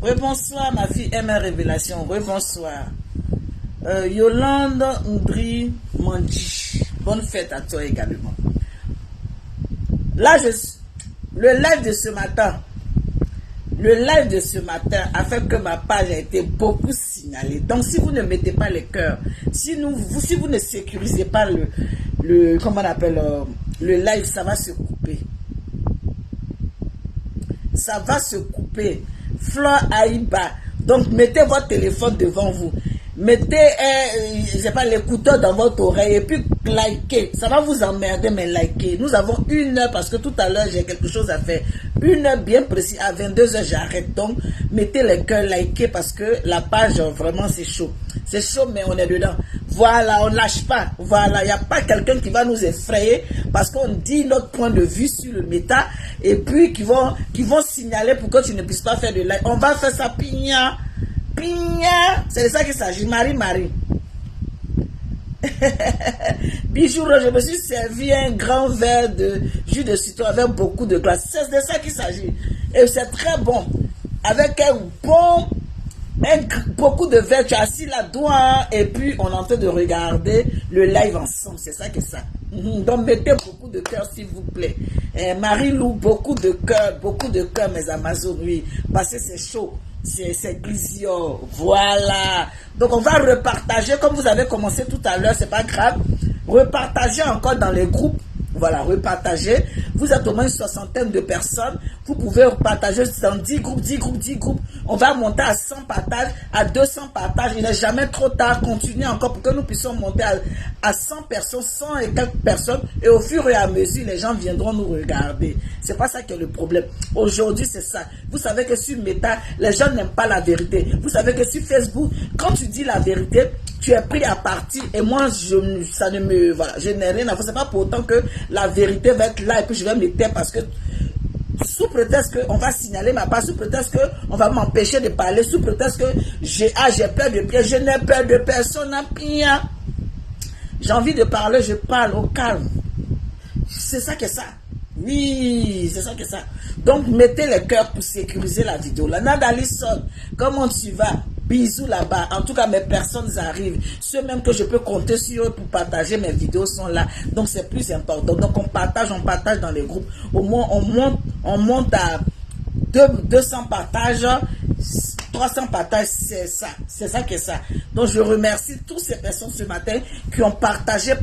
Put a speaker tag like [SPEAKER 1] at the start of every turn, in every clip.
[SPEAKER 1] Rebonsoir, ma fille ML Révélation. Rebonsoir. Yolande Oudry Mandi. Bonne fête à toi également. Là, le live de ce matin. Le live de ce matin a fait que ma page a été beaucoup signalée. Donc, si vous ne mettez pas les cœurs, si vous ne sécurisez pas comment on appelle, le live, ça va se couper. Ça va se couper. Fleur Aïba. Donc, mettez votre téléphone devant vous. Mettez, je sais pas, l'écouteur dans votre oreille et puis likez. Ça va vous emmerder, mais likez. Nous avons 1 heure parce que tout à l'heure, j'ai quelque chose à faire. 1 heure bien précis. À 22 heures, j'arrête. Donc, mettez les cœurs, likez parce que la page, vraiment, c'est chaud. C'est chaud, mais on est dedans. Voilà, on ne lâche pas. Voilà, il n'y a pas quelqu'un qui va nous effrayer parce qu'on dit notre point de vue sur le méta et puis qui vont signaler pour que tu ne puisses pas faire de live. On va faire ça, pigna. Pigna. C'est de ça qu'il s'agit. Marie. Bijou, je me suis servi un grand verre de jus de citron avec beaucoup de glace. C'est de ça qu'il s'agit. Et c'est très bon. Avec beaucoup de verre, tu as assis là-dedans et puis on est en train de regarder le live ensemble. C'est ça que ça. Donc mettez beaucoup de cœur s'il vous plaît. Marie-Lou, beaucoup de cœur mes Amazones, oui. Parce que c'est chaud. C'est glisio, voilà. Donc on va repartager comme vous avez commencé tout à l'heure, c'est pas grave. Repartager encore dans les groupes. Voilà, repartager. Vous êtes au moins une 60aine de personnes. Vous pouvez repartager dans 10 groupes. On va monter à 100 partages, à 200 partages. Il n'est jamais trop tard. Continuez encore pour que nous puissions monter à 100 personnes, 100 et quelques personnes. Et au fur et à mesure, les gens viendront nous regarder. C'est pas ça qui est le problème. Aujourd'hui, c'est ça. Vous savez que sur Meta, les gens n'aiment pas la vérité. Vous savez que sur Facebook, quand tu dis la vérité, tu es pris à partie. Et moi, je n'ai rien à faire. C'est pas pour autant que la vérité va être là et puis je vais me taire parce que sous prétexte qu'on va signaler ma part, sous prétexte qu'on va m'empêcher de parler, sous prétexte que j'ai peur de pied, je n'ai peur de personne. J'ai envie de parler, je parle au calme. C'est ça que ça. Oui, c'est ça que ça. Donc, mettez les cœurs pour sécuriser la vidéo. La Nadalison, comment tu vas? Bisous là-bas. En tout cas, mes personnes arrivent. Ceux même que je peux compter sur eux pour partager mes vidéos sont là. Donc, c'est plus important. Donc, on partage dans les groupes. Au moins, on monte à 200 partages, 300 partages, c'est ça que ça. Donc je remercie toutes ces personnes ce matin qui ont partagé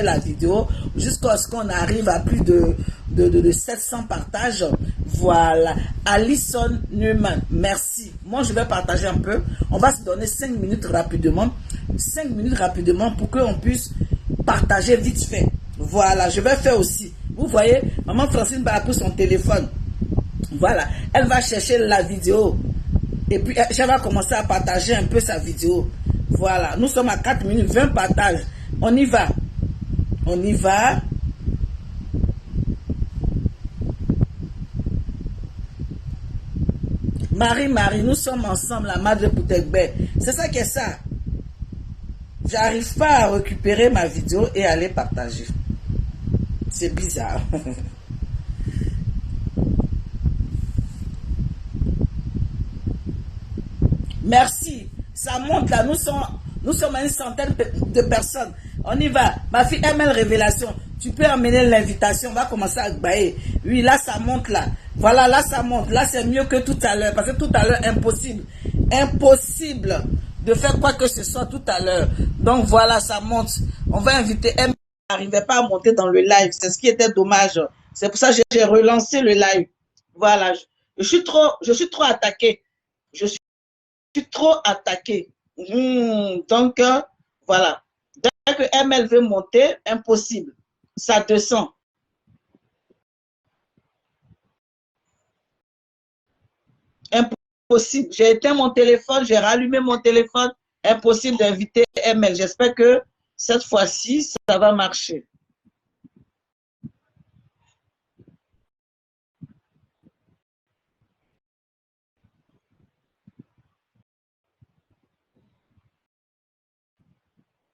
[SPEAKER 1] la vidéo jusqu'à ce qu'on arrive à plus de 700 partages. Voilà. Alison Newman, merci. Moi je vais partager un peu. On va se donner 5 minutes rapidement. 5 minutes rapidement pour qu'on puisse partager vite fait. Voilà, je vais faire aussi. Vous voyez, maman Francine va appeler son téléphone. Voilà, elle va chercher la vidéo et puis elle va commencer à partager un peu sa vidéo. Voilà, nous sommes à 4 minutes, 20 partages. On y va. On y va. Marie, nous sommes ensemble, la Madre Poutekbe. C'est ça que ça. J'arrive pas à récupérer ma vidéo et aller partager. C'est bizarre. Merci. Ça monte là. Nous sommes à une centaine de personnes. On y va. Ma fille ML Révélation. Tu peux amener l'invitation. On va commencer à bailler. Oui, là, ça monte là. Voilà, là, ça monte. Là, c'est mieux que tout à l'heure. Parce que tout à l'heure, impossible. Impossible de faire quoi que ce soit tout à l'heure. Donc, voilà, ça monte. On va inviter ML. Elle n'arrivait pas à monter dans le live. C'est ce qui était dommage. C'est pour ça que j'ai relancé le live. Voilà. Je suis trop attaqué. Je suis trop attaqué. Donc, voilà. Dès que ML veut monter, impossible. Ça descend. Impossible. J'ai éteint mon téléphone, j'ai rallumé mon téléphone. Impossible d'inviter ML. J'espère que cette fois-ci, ça va marcher.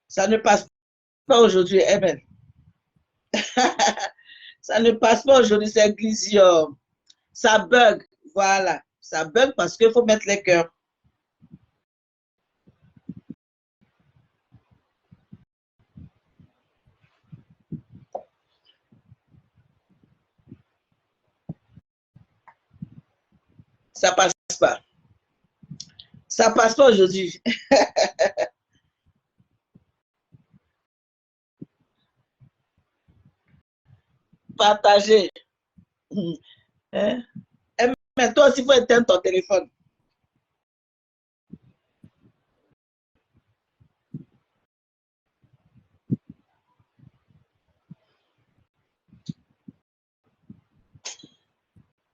[SPEAKER 1] Ça ne passe pas aujourd'hui, ML. Ça ne passe pas aujourd'hui, c'est glisio. Ça bug. Voilà. Ça bug parce qu'il faut mettre les cœurs. Ça passe pas. Ça passe pas aujourd'hui. Partager. Hein? Mais toi aussi, il faut éteindre ton téléphone.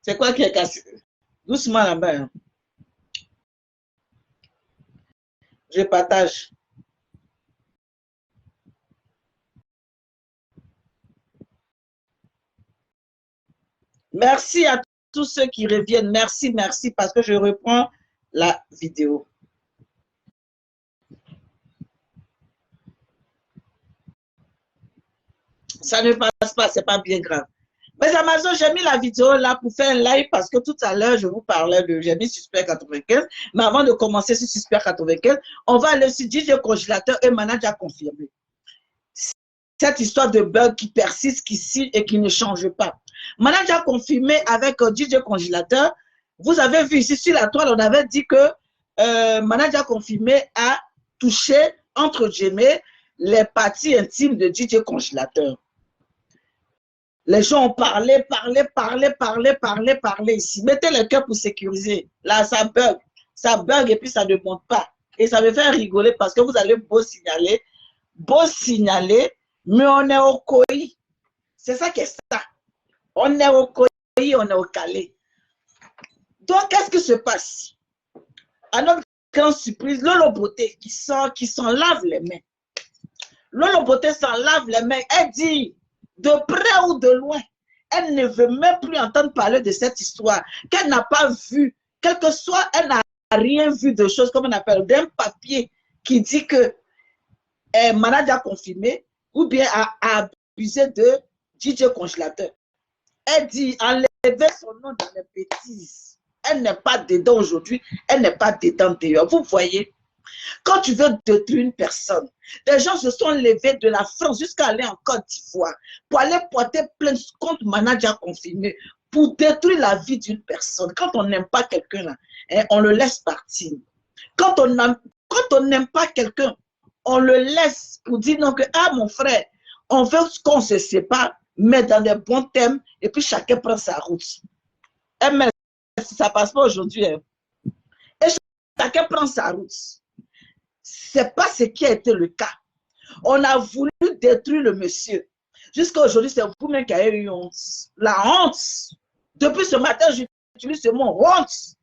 [SPEAKER 1] C'est quoi qui est cassé? Doucement là-bas. Hein? Je partage. Merci à tous ceux qui reviennent. Merci, merci, parce que je reprends la vidéo. Ça ne passe pas, c'est pas bien grave. Mais Amazon, j'ai mis la vidéo là pour faire un live parce que tout à l'heure, je vous parlais de, j'ai mis Suspect 95. Mais avant de commencer sur Suspect 95, on va aller sur DJ Congélateur et Manager confirmé. Cette histoire de bug qui persiste, qui signe et qui ne change pas. Manager confirmé avec DJ Congélateur. Vous avez vu ici sur la toile, on avait dit que Manager confirmé a touché, entre guillemets, les parties intimes de DJ Congélateur. Les gens ont parlé ici. Mettez le cœur pour sécuriser. Là, ça bug et puis ça ne monte pas. Et ça me fait rigoler parce que vous allez beau signaler, mais on est au COI. C'est ça qui est ça. On est au COI, on est au Calais. Donc, qu'est-ce qui se passe? À notre grande surprise, Lolo Beauté qui s'en lave les mains. Lolo Beauté s'en lave les mains. Elle dit, de près ou de loin, elle ne veut même plus entendre parler de cette histoire, qu'elle n'a pas vu, quel que soit, elle n'a rien vu de choses, comme on appelle, d'un papier qui dit que manager confirmé ou bien a abusé de DJ Congélateur. Elle dit, enlevez son nom dans les bêtises. Elle n'est pas dedans aujourd'hui, elle n'est pas dedans d'ailleurs. Vous voyez, quand tu veux détruire une personne, des gens se sont levés de la France jusqu'à aller en Côte d'Ivoire pour aller porter plainte contre manager confirmé pour détruire la vie d'une personne. Quand on n'aime pas quelqu'un, on le laisse partir. Quand on n'aime pas quelqu'un, on le laisse pour dire non que, ah mon frère, on veut qu'on se sépare, mais dans des bons thèmes, et puis chacun prend sa route. Mais ça ne passe pas aujourd'hui. Et chacun prend sa route. Ce n'est pas ce qui a été le cas. On a voulu détruire le monsieur. Jusqu'à aujourd'hui, c'est vous-même qui avez eu honte. La honte. Depuis ce matin, j'utilise ce mot honte.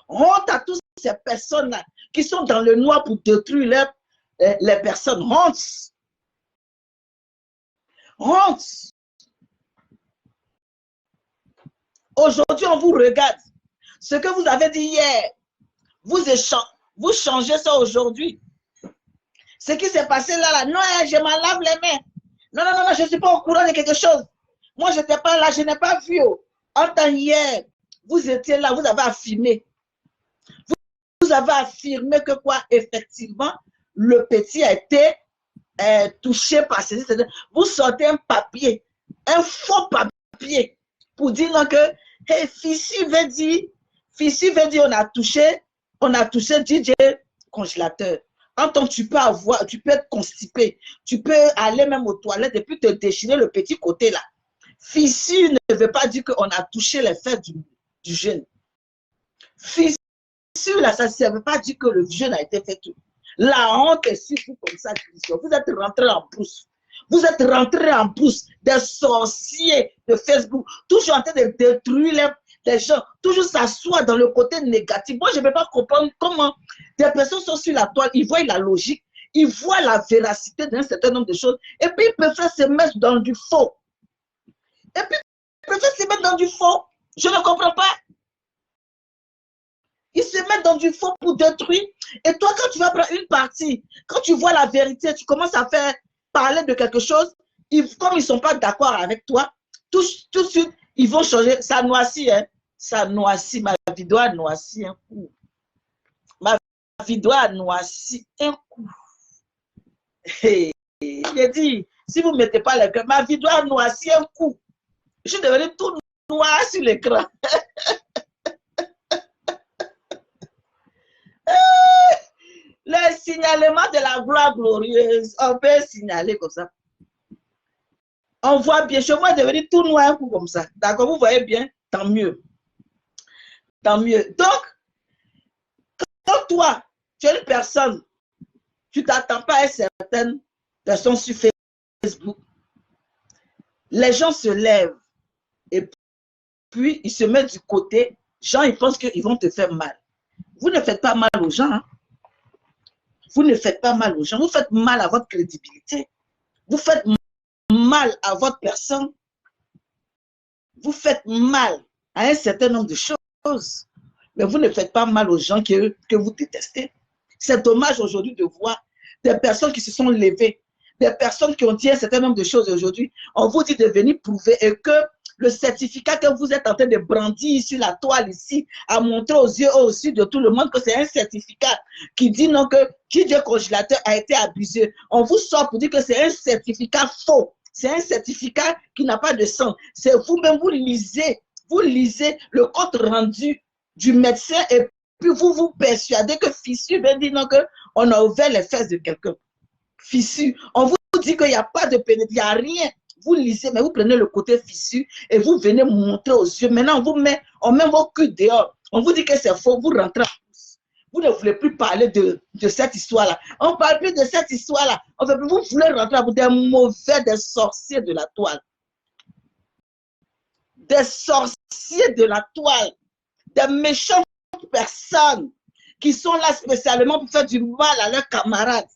[SPEAKER 1] Honte à toutes ces personnes-là qui sont dans le noir pour détruire les personnes. Honte. Honte. Aujourd'hui, on vous regarde. Ce que vous avez dit hier, vous changez ça aujourd'hui. Ce qui s'est passé là, non, je m'en lave les mains. Non, je ne suis pas au courant de quelque chose. Moi, je n'étais pas là, je n'ai pas vu. En temps hier, vous étiez là, vous avez affirmé. Vous avez affirmé que quoi, effectivement, le petit a été touché par ceci. Vous sortez un papier, un faux papier, pour dire non, que hey, Fissi veut dire, on a touché DJ Congélateur. En tant que tu peux être constipé, tu peux aller même aux toilettes et puis te déchirer le petit côté là. Fissure ne veut pas dire qu'on a touché les fesses du jeune. Fissure là, ça ne veut pas dire que le jeune a été fait tout. La honte est sur vous comme ça, Christian. Vous êtes rentré en brousse. Vous êtes rentré en brousse des sorciers de Facebook, toujours en train de détruire les gens, toujours s'asseoir dans le côté négatif. Moi, je ne peux pas comprendre comment des personnes sont sur la toile, ils voient la logique, ils voient la véracité d'un certain nombre de choses, et puis ils préfèrent se mettre dans du faux. Et puis, ils préfèrent se mettre dans du faux. Je ne comprends pas. Ils se mettent dans du faux pour détruire. Et toi, quand tu vas prendre une partie, quand tu vois la vérité, tu commences à faire parler de quelque chose, comme ils ne sont pas d'accord avec toi, tout de suite, ils vont changer. Ça noircit, hein. Ça noircit, ma vidéo a noirci un coup. Ma vidéo a noirci un coup. Hey, j'ai dit, si vous ne mettez pas l'écran, ma vidéo a noirci un coup. Je suis devenue tout noir sur l'écran. Le signalement de la gloire glorieuse, on peut signaler comme ça. On voit bien, chez moi devenir tout noir un coup comme ça. D'accord, vous voyez bien, tant mieux. Tant mieux. Donc, quand toi, tu es une personne, tu ne t'attends pas à certaines personnes sur Facebook, les gens se lèvent et puis ils se mettent du côté, gens, ils pensent qu'ils vont te faire mal. Vous ne faites pas mal aux gens. Hein? Vous ne faites pas mal aux gens. Vous faites mal à votre crédibilité. Vous faites mal à votre personne. Vous faites mal à un certain nombre de choses. Mais vous ne faites pas mal aux gens que vous détestez. C'est dommage aujourd'hui de voir des personnes qui se sont levées, des personnes qui ont dit un certain nombre de choses aujourd'hui. On vous dit de venir prouver et que le certificat que vous êtes en train de brandir sur la toile ici, à montrer aux yeux aussi de tout le monde que c'est un certificat qui dit non que Didier Congélateur a été abusé. On vous sort pour dire que c'est un certificat faux. C'est un certificat qui n'a pas de sens. C'est vous-même, vous lisez le compte rendu du médecin et puis vous vous persuadez que Fissu veut dire non qu'on a ouvert les fesses de quelqu'un. Fissu. On vous dit qu'il n'y a pas de pénétration, il n'y a rien. Vous lisez, mais vous prenez le côté fissu et vous venez montrer aux yeux. Maintenant, on met vos culs dehors. On vous dit que c'est faux, vous rentrez en pouce. Vous ne voulez plus parler de cette histoire-là. On ne parle plus de cette histoire-là. Vous voulez rentrer à vous des mauvais, des sorciers de la toile. Des sorciers de la toile. Des méchantes personnes qui sont là spécialement pour faire du mal à leurs camarades.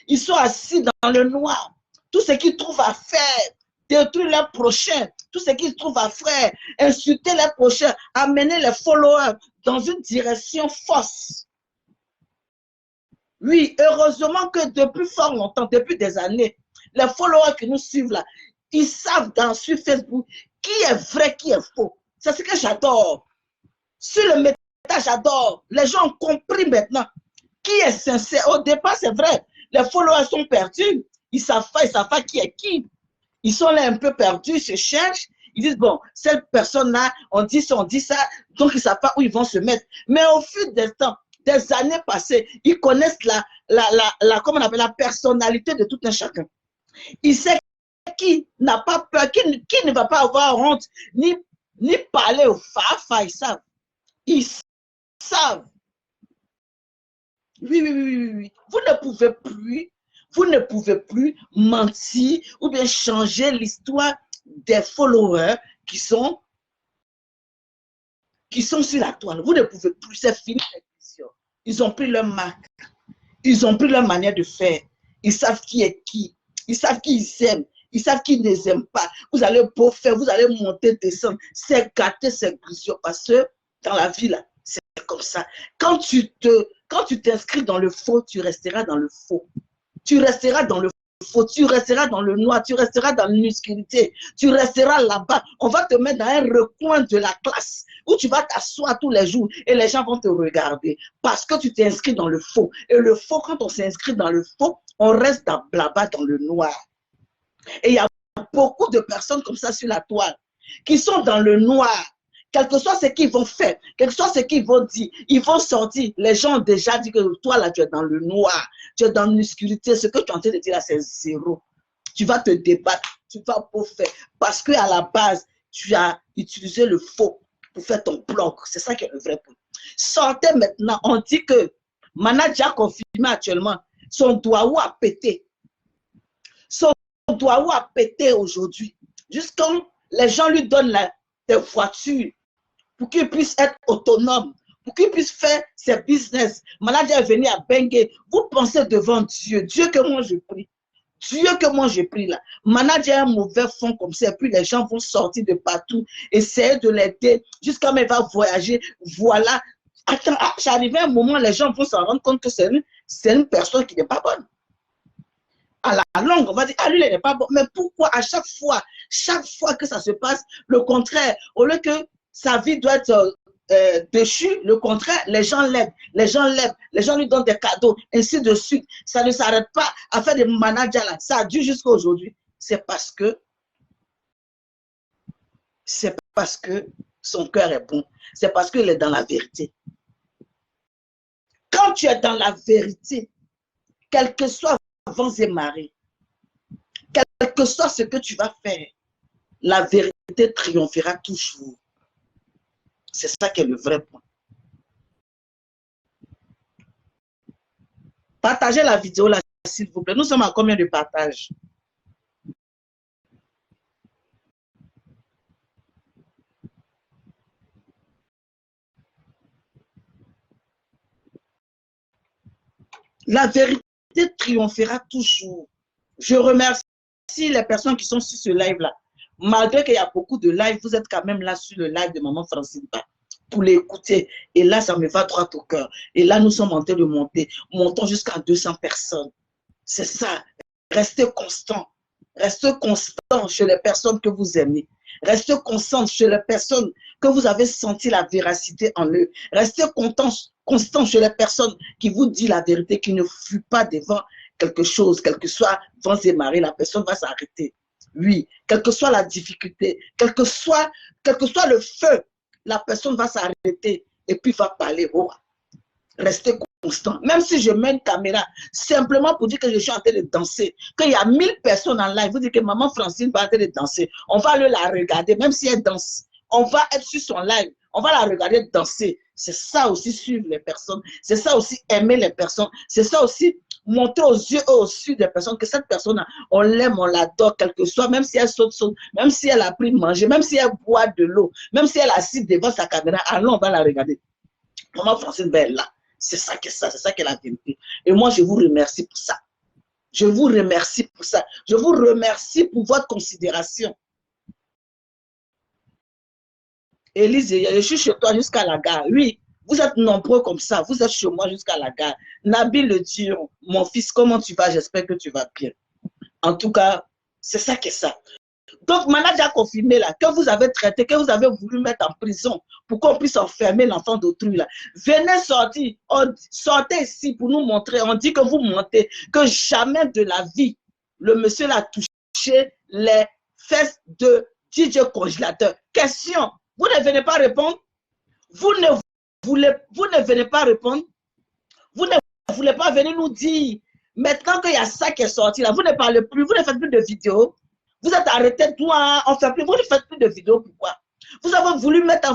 [SPEAKER 1] Ils sont assis dans le noir. Tout ce qu'ils trouvent à faire, détruire leurs prochains, tout ce qu'ils trouvent à faire, insulter leurs prochains, amener les followers dans une direction fausse. Oui, heureusement que depuis fort longtemps, depuis des années, les followers qui nous suivent là, ils savent sur Facebook qui est vrai, qui est faux. C'est ce que j'adore. Sur le méta, j'adore. Les gens ont compris maintenant qui est sincère. Au départ, c'est vrai, les followers sont perdus. Ils ne savent pas qui est qui. Ils sont là un peu perdus, ils se cherchent. Ils disent, bon, cette personne-là, on dit ça, donc ils ne savent pas où ils vont se mettre. Mais au fil des temps, des années passées, ils connaissent comment on appelle, la personnalité de tout un chacun. Ils savent qui n'a pas peur, qui ne va pas avoir honte, ni parler au fa, ils savent. Ils savent. Oui. Vous ne pouvez plus mentir ou bien changer l'histoire des followers qui sont sur la toile. Vous ne pouvez plus, c'est fini. Ils ont pris leur marque. Ils ont pris leur manière de faire. Ils savent qui est qui. Ils savent qui ils aiment. Ils savent qui ne les aime pas. Vous allez beau faire, vous allez monter, descendre. C'est gâter, c'est grisure. Parce que dans la vie, là, c'est comme ça. Quand tu t'inscris dans le faux, tu resteras dans le faux. Tu resteras dans le faux, tu resteras dans le noir, tu resteras dans l'obscurité, tu resteras là-bas. On va te mettre dans un recoin de la classe où tu vas t'asseoir tous les jours et les gens vont te regarder parce que tu t'es inscrit dans le faux. Et le faux, quand on s'inscrit dans le faux, on reste là-bas dans le noir. Et il y a beaucoup de personnes comme ça sur la toile qui sont dans le noir. Quel que soit ce qu'ils vont faire, quel que soit ce qu'ils vont dire, ils vont sortir. Les gens ont déjà dit que toi, là, tu es dans le noir, tu es dans l'obscurité. Ce que tu es en train de dire là, c'est zéro. Tu vas te débattre, tu vas pour faire. Parce qu'à la base, tu as utilisé le faux pour faire ton blog. C'est ça qui est le vrai point. Sortez maintenant. On dit que Manager a confirmé actuellement, son doigt a pété. Son doigt a pété aujourd'hui. Jusqu'à les gens lui donnent des voitures pour qu'il puisse être autonome, pour qu'il puisse faire ses business. Manager est venu à Bengue. Vous pensez devant Dieu, Dieu que moi je prie. Dieu que moi je prie là. Manager a un mauvais fond comme ça, et puis les gens vont sortir de partout, essayer de l'aider, jusqu'à même va voyager. Voilà. Attends, j'arrive à un moment, les gens vont s'en rendre compte que c'est une personne qui n'est pas bonne. À la longue, on va dire, ah lui, il n'est pas bon. Mais pourquoi à chaque fois que ça se passe, le contraire, au lieu que sa vie doit être déchue. Le contraire, les gens l'aident, les gens l'aiment, les gens lui donnent des cadeaux, ainsi de suite. Ça ne s'arrête pas à faire des managers là. Ça a dû jusqu'à aujourd'hui. C'est parce que son cœur est bon. C'est parce qu'il est dans la vérité. Quand tu es dans la vérité, quel que soit vents et marées, quel que soit ce que tu vas faire, la vérité triomphera toujours. C'est ça qui est le vrai point. Partagez la vidéo là, s'il vous plaît. Nous sommes à combien de partages? La vérité triomphera toujours. Je remercie les personnes qui sont sur ce live-là. Malgré qu'il y a beaucoup de lives, vous êtes quand même là sur le live de Maman Francine Ba pour l'écouter. Et là, ça me va droit au cœur. Et là, nous sommes en train de monter. Montons jusqu'à 200 personnes. C'est ça. Restez constant. Restez constant chez les personnes que vous aimez. Restez constant chez les personnes que vous avez senti la véracité en eux. Restez constant chez les personnes qui vous disent la vérité, qui ne fuient pas devant quelque chose, quel que soit vents et marées, la personne va s'arrêter. Oui, quelle que soit la difficulté, quel que soit le feu, la personne va s'arrêter et puis va parler. Oh, restez constant. Même si je mets une caméra, simplement pour dire que je suis en train de danser, qu'il y a 1000 personnes en live, vous dites que Maman Francine va en train de danser, on va aller la regarder, même si elle danse. On va être sur son live, on va la regarder danser. C'est ça aussi suivre les personnes, c'est ça aussi aimer les personnes, c'est ça aussi montrer aux yeux et aux yeux des personnes que cette personne, on l'aime, on l'adore, quel que soit, même si elle saute, même si elle a pris manger, même si elle boit de l'eau, même si elle est assise devant sa caméra, allons, on va la regarder. Maman Francine va être là. C'est ça qui est la vérité. Et moi, je vous remercie pour ça. Je vous remercie pour ça. Je vous remercie pour votre considération. Élise, je suis chez toi jusqu'à la gare. Oui, vous êtes nombreux comme ça. Vous êtes chez moi jusqu'à la gare. Nabil Le Dion, mon fils, comment tu vas? J'espère que tu vas bien. En tout cas, c'est ça qui est ça. Donc, Manad a confirmé là, que vous avez traité, que vous avez voulu mettre en prison pour qu'on puisse enfermer l'enfant d'autrui là. Venez sortir, sortez ici pour nous montrer, on dit que vous mentez, que jamais de la vie, le monsieur l'a touché les fesses de DJ Congélateur. Question, vous ne venez pas répondre? Vous ne venez pas répondre? Vous ne voulez pas venir nous dire, maintenant qu'il y a ça qui est sorti là, vous ne parlez plus, vous ne faites plus de vidéos. Vous êtes arrêté, toi, on fait plus, vous ne faites plus de vidéos, pourquoi? Vous avez voulu mettre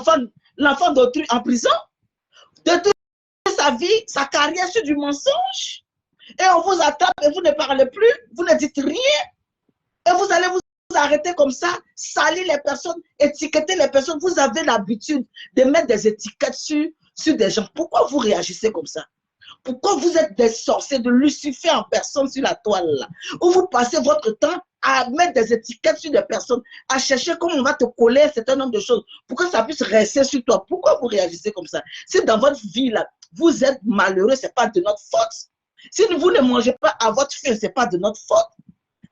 [SPEAKER 1] l'enfant d'autrui en prison, de toute sa vie, sa carrière sur du mensonge, et on vous attrape et vous ne parlez plus, vous ne dites rien, et vous allez vous arrêter comme ça, salir les personnes, étiqueter les personnes. Vous avez l'habitude de mettre des étiquettes sur des gens. Pourquoi vous réagissez comme ça? Pourquoi vous êtes des sorciers de Lucifer en personne sur la toile là, où vous passez votre temps à mettre des étiquettes sur des personnes, à chercher comment on va te coller un certain nombre de choses pour que ça puisse rester sur toi. Pourquoi vous réagissez comme ça? Si dans votre vie là, vous êtes malheureux, ce n'est pas de notre faute. Si vous ne mangez pas à votre faim, ce n'est pas de notre faute.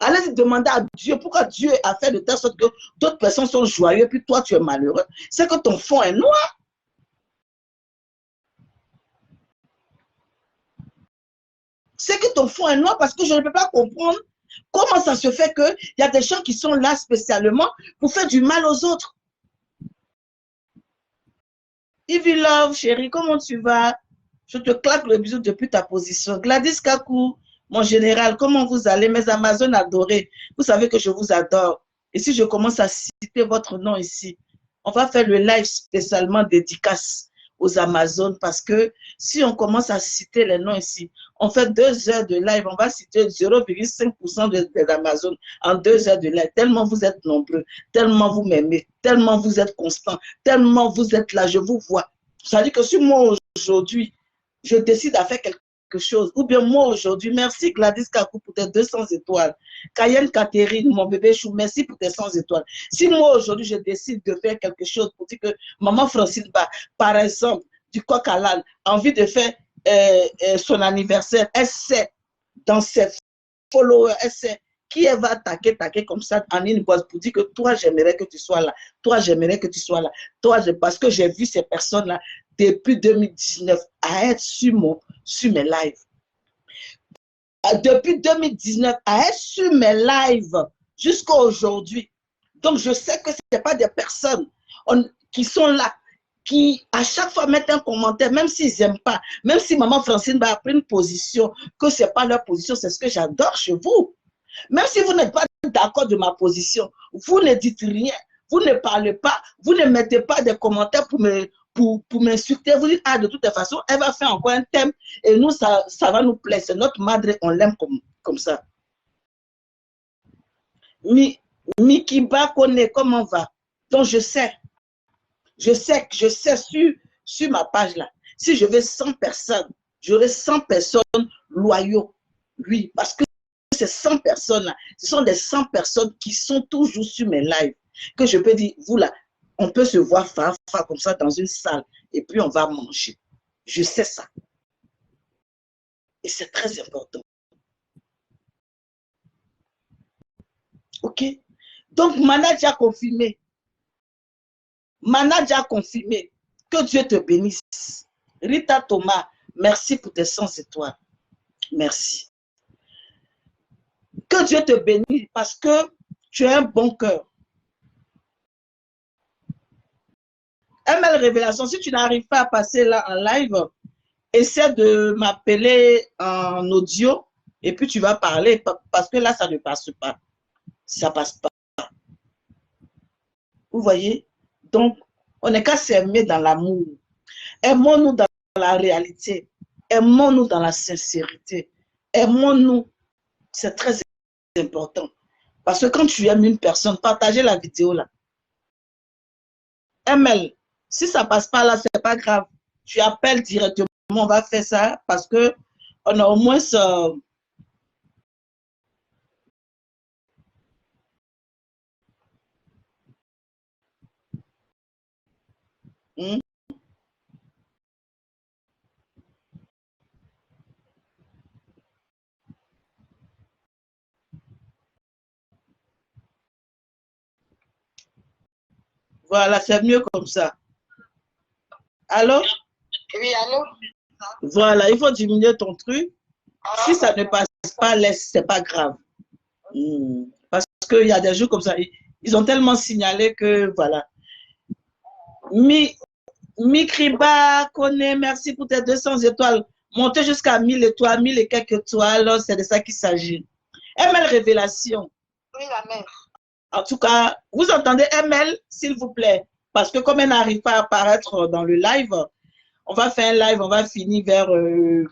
[SPEAKER 1] Allez demander à Dieu pourquoi Dieu a fait de telle sorte que d'autres personnes sont joyeuses, puis toi tu es malheureux. C'est que ton fond est noir. C'est que ton fond est noir parce que je ne peux pas comprendre comment ça se fait qu'il y a des gens qui sont là spécialement pour faire du mal aux autres. Ivy Love, chérie, comment tu vas? Je te claque le bisou depuis ta position. Gladys Kakou, mon général, comment vous allez? Mes Amazones adorées, vous savez que je vous adore. Et si je commence à citer votre nom ici, on va faire le live spécialement dédicace aux Amazones parce que si on commence à citer les noms ici, on fait 2 heures de live, on va citer 0,5% des Amazones en 2 heures de live. Tellement vous êtes nombreux, tellement vous m'aimez, tellement vous êtes constants, tellement vous êtes là, je vous vois. Ça veut dire que si moi aujourd'hui, je décide à faire quelque chose, ou bien moi aujourd'hui, merci Gladys Kakou pour tes 200 étoiles. Cayenne Catherine, mon bébé chou, merci pour tes 100 étoiles. Si moi aujourd'hui je décide de faire quelque chose pour dire que Maman Francine Ba, par exemple, du coq à l'âne, a envie de faire son anniversaire, elle sait dans ses followers, elle sait qui elle va attaquer comme ça en une boîte pour dire que toi, j'aimerais que tu sois là. Toi, j'aimerais que tu sois là. Toi, parce que j'ai vu ces personnes-là depuis 2019 à être sur mes lives. Depuis 2019 à être sur mes lives jusqu'à aujourd'hui. Donc, je sais que ce n'est pas des personnes qui sont là, qui à chaque fois mettent un commentaire, même s'ils n'aiment pas, même si maman Francine va prendre une position, que ce n'est pas leur position, c'est ce que j'adore chez vous. Même si vous n'êtes pas d'accord de ma position, vous ne dites rien, vous ne parlez pas, vous ne mettez pas de commentaires pour m'insulter. Vous dites, ah, de toute façon, elle va faire encore un thème et nous, ça va nous plaire. C'est notre madre, on l'aime comme ça. Mikiba connaît comment on va. Donc, je sais sur ma page là, si je veux 100 personnes, j'aurai 100 personnes loyaux. Oui, parce que ces 100 personnes-là, ce sont des 100 personnes qui sont toujours sur mes lives. Que je peux dire, vous là, on peut se voir comme ça dans une salle et puis on va manger. Je sais ça. Et c'est très important. Ok? Donc, Manadia a confirmé. Manadia a confirmé. Que Dieu te bénisse. Rita Thomas, merci pour tes 100 étoiles. Merci. Que Dieu te bénisse parce que tu as un bon cœur. ML Révélation, si tu n'arrives pas à passer là en live, essaie de m'appeler en audio et puis tu vas parler parce que là, ça ne passe pas. Ça ne passe pas. Vous voyez? Donc, on n'est qu'à s'aimer dans l'amour. Aimons-nous dans la réalité. Aimons-nous dans la sincérité. Aimons-nous. C'est très important. Parce que quand tu aimes une personne, partagez la vidéo là. ML, si ça ne passe pas là, ce n'est pas grave. Tu appelles directement, on va faire ça parce que on a au moins ça. Voilà, c'est mieux comme ça. Allô?
[SPEAKER 2] Oui, allô?
[SPEAKER 1] Voilà, il faut diminuer ton truc. Si ça ne passe pas, laisse, c'est pas grave. Parce qu'il y a des jours comme ça, ils ont tellement signalé que voilà. Mikriba, connaît, merci pour tes 200 étoiles. Montez jusqu'à 1000 étoiles, 1000 et quelques étoiles, c'est de ça qu'il s'agit. ML Révélation.
[SPEAKER 2] Oui, la mère.
[SPEAKER 1] En tout cas, vous entendez ML, s'il vous plaît. Parce que comme elle n'arrive pas à apparaître dans le live, on va faire un live, on va finir vers,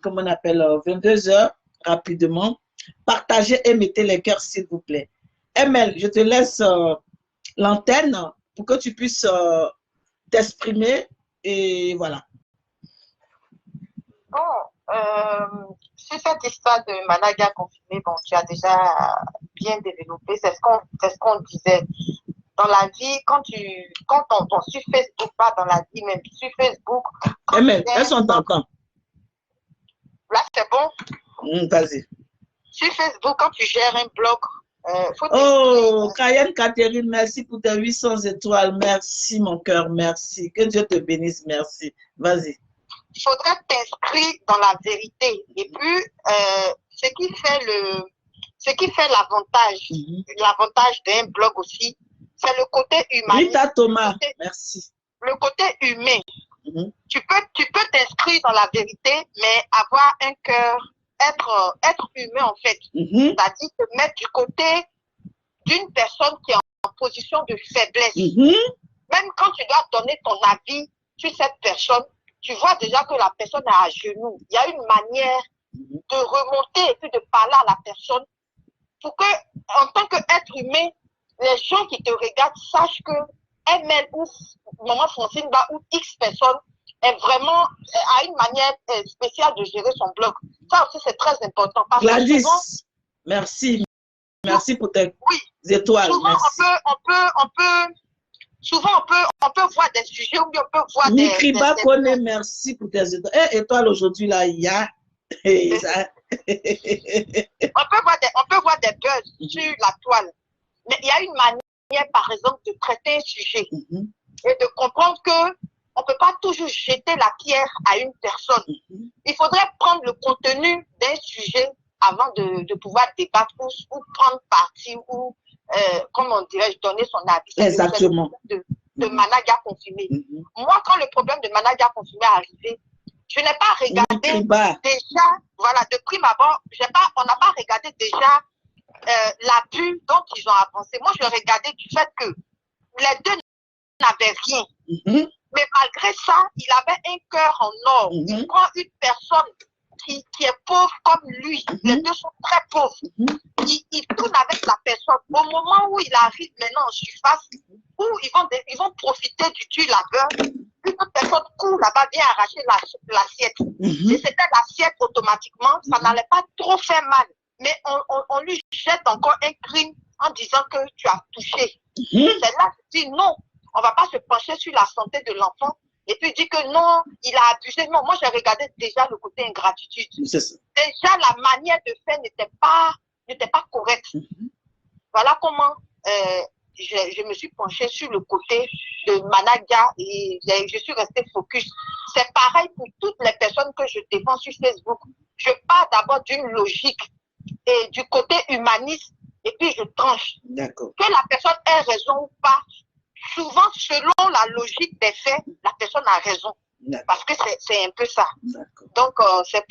[SPEAKER 1] comment on appelle, 22 h rapidement. Partagez et mettez les cœurs, s'il vous plaît. ML, je te laisse l'antenne pour que tu puisses t'exprimer et voilà.
[SPEAKER 2] Bon, sur cette histoire de Managa confirmée, bon, tu as déjà bien développé, c'est ce qu'on disait. Dans la vie, quand on sur Facebook, pas dans la vie, même sur Facebook.
[SPEAKER 1] ML, est-ce qu'on t'entend?
[SPEAKER 2] Là, c'est bon?
[SPEAKER 1] Vas-y.
[SPEAKER 2] Sur Facebook, quand tu gères un blog,
[SPEAKER 1] oh, Cayenne Catherine, merci pour tes 800 étoiles. Merci, mon cœur, merci. Que Dieu te bénisse, merci. Vas-y.
[SPEAKER 2] Il faudrait t'inscrire dans la vérité. Et puis, ce qui fait l'avantage, l'avantage d'un blog aussi, c'est le côté humain.
[SPEAKER 1] Rita Thomas, merci.
[SPEAKER 2] Le côté humain. Tu peux t'inscrire dans la vérité, mais avoir un cœur, être humain en fait. C'est-à-dire te mettre du côté d'une personne qui est en position de faiblesse. Même quand tu dois donner ton avis sur cette personne, tu vois déjà que la personne est à genoux. Il y a une manière de remonter et puis de parler à la personne pour que, en tant qu'être humain, les gens qui te regardent sachent que ML ou Maman Francine ou X personne est vraiment a une manière spéciale de gérer son blog. Ça aussi, c'est très important. Parce
[SPEAKER 1] Gladys,
[SPEAKER 2] que souvent,
[SPEAKER 1] merci. Merci pour tes étoiles.
[SPEAKER 2] Souvent, on peut voir des sujets ou bien on peut voir
[SPEAKER 1] Mikriba connaît, merci pour tes étoiles. Étoile aujourd'hui, là, il y a.
[SPEAKER 2] On peut voir des buzz sur la toile. Mais il y a une manière, par exemple, de traiter un sujet et de comprendre que on ne peut pas toujours jeter la pierre à une personne. Il faudrait prendre le contenu d'un sujet avant de pouvoir débattre ou prendre parti ou, comment dirais-je, donner son avis.
[SPEAKER 1] Exactement.
[SPEAKER 2] De Managa confirmé. Moi, quand le problème de Managa confirmé est arrivé, je n'ai pas regardé déjà, voilà, de prime abord, on n'a pas regardé déjà l'appui dont ils ont avancé. Moi, je regardais du fait que les deux n'avaient rien. Mais malgré ça, il avait un cœur en or. Il prend une personne qui est pauvre comme lui. Les deux sont très pauvres. Il tourne avec la personne. Au moment où il arrive maintenant en surface, où ils vont profiter du tuile laveur, une autre personne court là-bas, vient arracher l'assiette. Si c'était l'assiette automatiquement, ça n'allait pas trop faire mal. Mais on lui jette encore un crime en disant que tu as touché. C'est là que je dis non, on ne va pas se pencher sur la santé de l'enfant et puis dire que non, il a abusé. Non, moi j'ai regardé déjà le côté ingratitude. Déjà la manière de faire n'était pas correcte. Voilà comment je me suis penchée sur le côté de Managa et je suis restée focus. C'est pareil pour toutes les personnes que je défends sur Facebook. Je pars d'abord d'une logique et du côté humaniste et puis je tranche. Que la personne ait raison ou pas, souvent selon la logique des faits, la personne a raison. Parce que c'est un peu ça. Donc c'est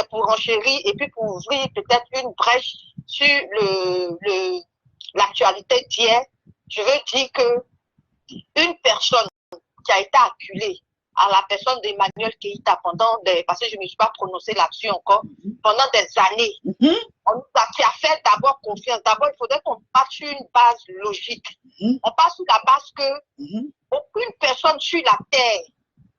[SPEAKER 2] pour enchérir et puis pour ouvrir peut-être une brèche sur l'actualité d'hier. Je veux dire que une personne qui a été acculée à la personne d'Emmanuel Keïta parce que je ne me suis pas prononcée là-dessus encore, pendant des années, qui a fait d'abord confiance. D'abord, il faudrait qu'on parte sur une base logique. On part sur la base que aucune personne sur la terre,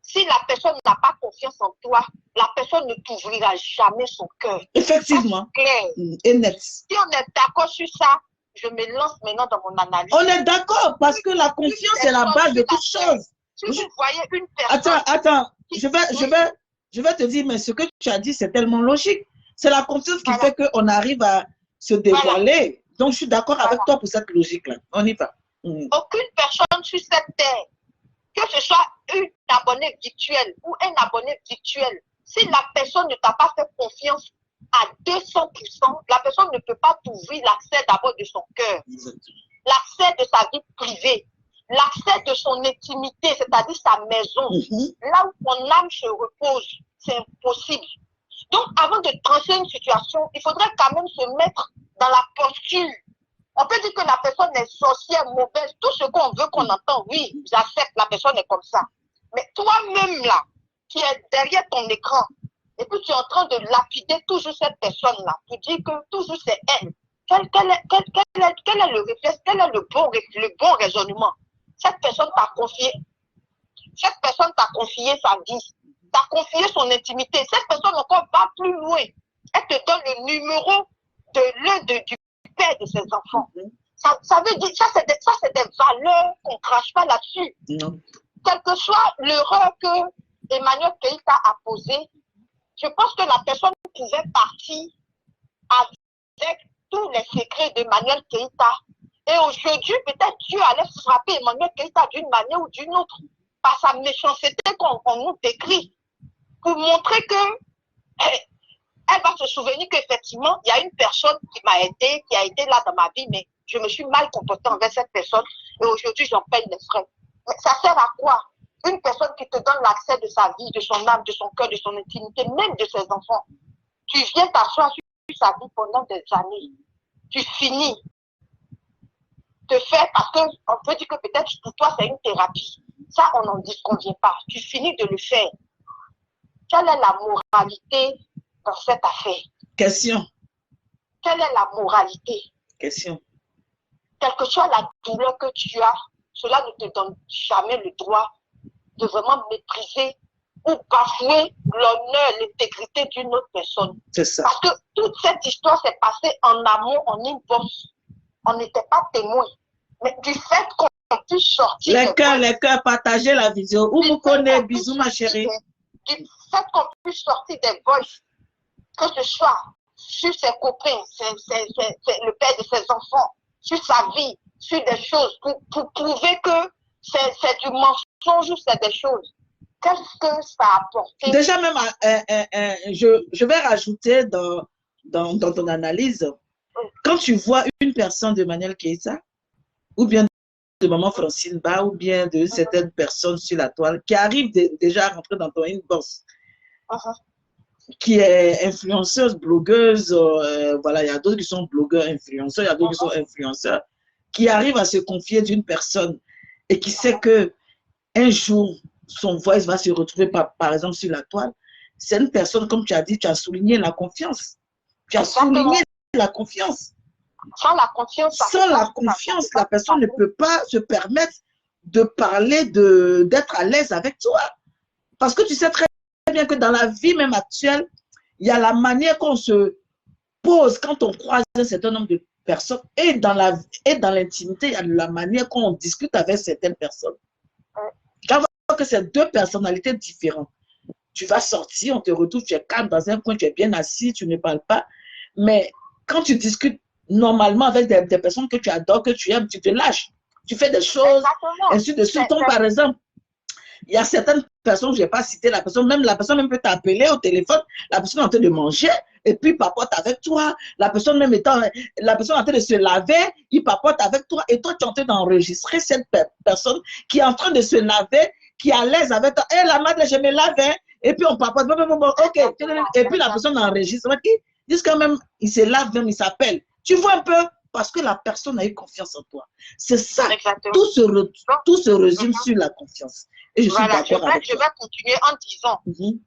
[SPEAKER 2] si la personne n'a pas confiance en toi, la personne ne t'ouvrira jamais son cœur.
[SPEAKER 1] Effectivement.
[SPEAKER 2] Clair.
[SPEAKER 1] Et net.
[SPEAKER 2] Si on est d'accord sur ça, je me lance maintenant dans mon analyse.
[SPEAKER 1] On est d'accord parce que la confiance est la base de toute chose.
[SPEAKER 2] Si vous voyez une personne...
[SPEAKER 1] Attends. Je vais te dire, mais ce que tu as dit, c'est tellement logique. C'est la confiance qui fait qu'on arrive à se dévoiler. Donc, je suis d'accord avec toi pour cette logique-là. On y va.
[SPEAKER 2] Aucune personne sur cette terre, que ce soit une abonnée virtuelle ou un abonné virtuel, si la personne ne t'a pas fait confiance à 200%, la personne ne peut pas t'ouvrir l'accès d'abord de son cœur, l'accès de sa vie privée, l'accès de son intimité, c'est-à-dire sa maison, là où son âme se repose. C'est impossible. Donc, avant de trancher une situation, il faudrait quand même se mettre dans la posture. On peut dire que la personne est sorcière, mauvaise, tout ce qu'on veut qu'on entend, oui, j'accepte, la personne est comme ça. Mais toi-même là, qui est derrière ton écran, et puis tu es en train de lapider toujours cette personne-là, pour dire que toujours c'est elle. Quel est le réflexe, quel est le bon raisonnement? Cette personne t'a confié sa vie, t'a confié son intimité. Cette personne encore va plus loin. Elle te donne le numéro de l'un du père de ses enfants. Ça veut dire, ça c'est des valeurs qu'on ne crache pas là-dessus. Quelle que soit l'erreur que Emmanuel Keïta a posée, je pense que la personne pouvait partir avec tous les secrets d'Emmanuel Keïta. Et aujourd'hui, peut-être Dieu allait frapper Emmanuel Keïta d'une manière ou d'une autre, par sa méchanceté qu'on nous décrit, pour montrer que elle va se souvenir qu'effectivement, il y a une personne qui m'a aidé, qui a été là dans ma vie, mais je me suis mal comportée envers cette personne et aujourd'hui, j'en paye les frais. Mais ça sert à quoi? Une personne qui te donne l'accès de sa vie, de son âme, de son cœur, de son intimité, même de ses enfants. Tu viens t'asseoir sur sa vie pendant des années. Tu finis. Te faire parce qu'on peut dire que peut-être pour toi, c'est une thérapie. Ça, on n'en disconvient pas. Tu finis de le faire. Quelle est la moralité dans cette affaire?
[SPEAKER 1] Question.
[SPEAKER 2] Quelle est la moralité?
[SPEAKER 1] Question.
[SPEAKER 2] Quelle que soit la douleur que tu as, cela ne te donne jamais le droit de vraiment mépriser ou bafouer l'honneur, l'intégrité d'une autre personne.
[SPEAKER 1] C'est ça.
[SPEAKER 2] Parce que toute cette histoire s'est passée en amont, en inbox. On n'était pas témoins. Mais du fait qu'on puisse sortir...
[SPEAKER 1] Les cœurs, partagez la vidéo. Où vous connaissez, bisous ma chérie.
[SPEAKER 2] Du fait qu'on puisse sortir des voices que ce soit sur ses copains, le père de ses enfants, sur sa vie, sur des choses, pour prouver que c'est du mensonge ou c'est des choses. Qu'est-ce que ça a apporté?
[SPEAKER 1] Déjà même, je vais rajouter dans ton analyse, quand tu vois une personne de Manuel Keïta, ou bien de Maman Francine Ba, ou bien de certaines personnes sur la toile, qui arrivent déjà à rentrer dans ton inbox, qui est influenceuse, blogueuse, voilà, il y a d'autres qui sont blogueurs, influenceurs, il y a d'autres qui sont influenceurs, qui arrivent à se confier d'une personne et qui sait que un jour, son voice va se retrouver par exemple sur la toile. C'est une personne, comme tu as dit, tu as souligné la confiance. Tu as souligné la confiance.
[SPEAKER 2] Sans la confiance,
[SPEAKER 1] la personne ne peut pas se permettre de parler, d'être à l'aise avec toi. Parce que tu sais très bien que dans la vie même actuelle, il y a la manière qu'on se pose quand on croise un certain nombre de personnes et dans l'intimité, il y a la manière qu'on discute avec certaines personnes. Quand on voit que c'est deux personnalités différentes, tu vas sortir, on te retrouve, tu es calme dans un coin, tu es bien assis, tu ne parles pas. Mais quand tu discutes normalement avec des personnes que tu adores, que tu aimes, tu te lâches. Tu fais des choses, ainsi de suite. Donc, par exemple, il y a certaines personnes, je ne vais pas citer la personne même peut t'appeler au téléphone, la personne est en train de manger, et puis papote avec toi, la personne est en train de se laver, il papote avec toi, et toi tu es en train d'enregistrer cette personne qui est en train de se laver, qui est à l'aise avec toi. Hé, la madre, je me lave, hein. Et puis on papote, ok, et puis la personne enregistre, ils disent quand même, il se lave même, il s'appelle. Tu vois un peu, parce que la personne a eu confiance en toi. C'est ça. Tout se résume sur la confiance. Et je suis d'accord avec toi.
[SPEAKER 2] Je vais continuer en disant, bon,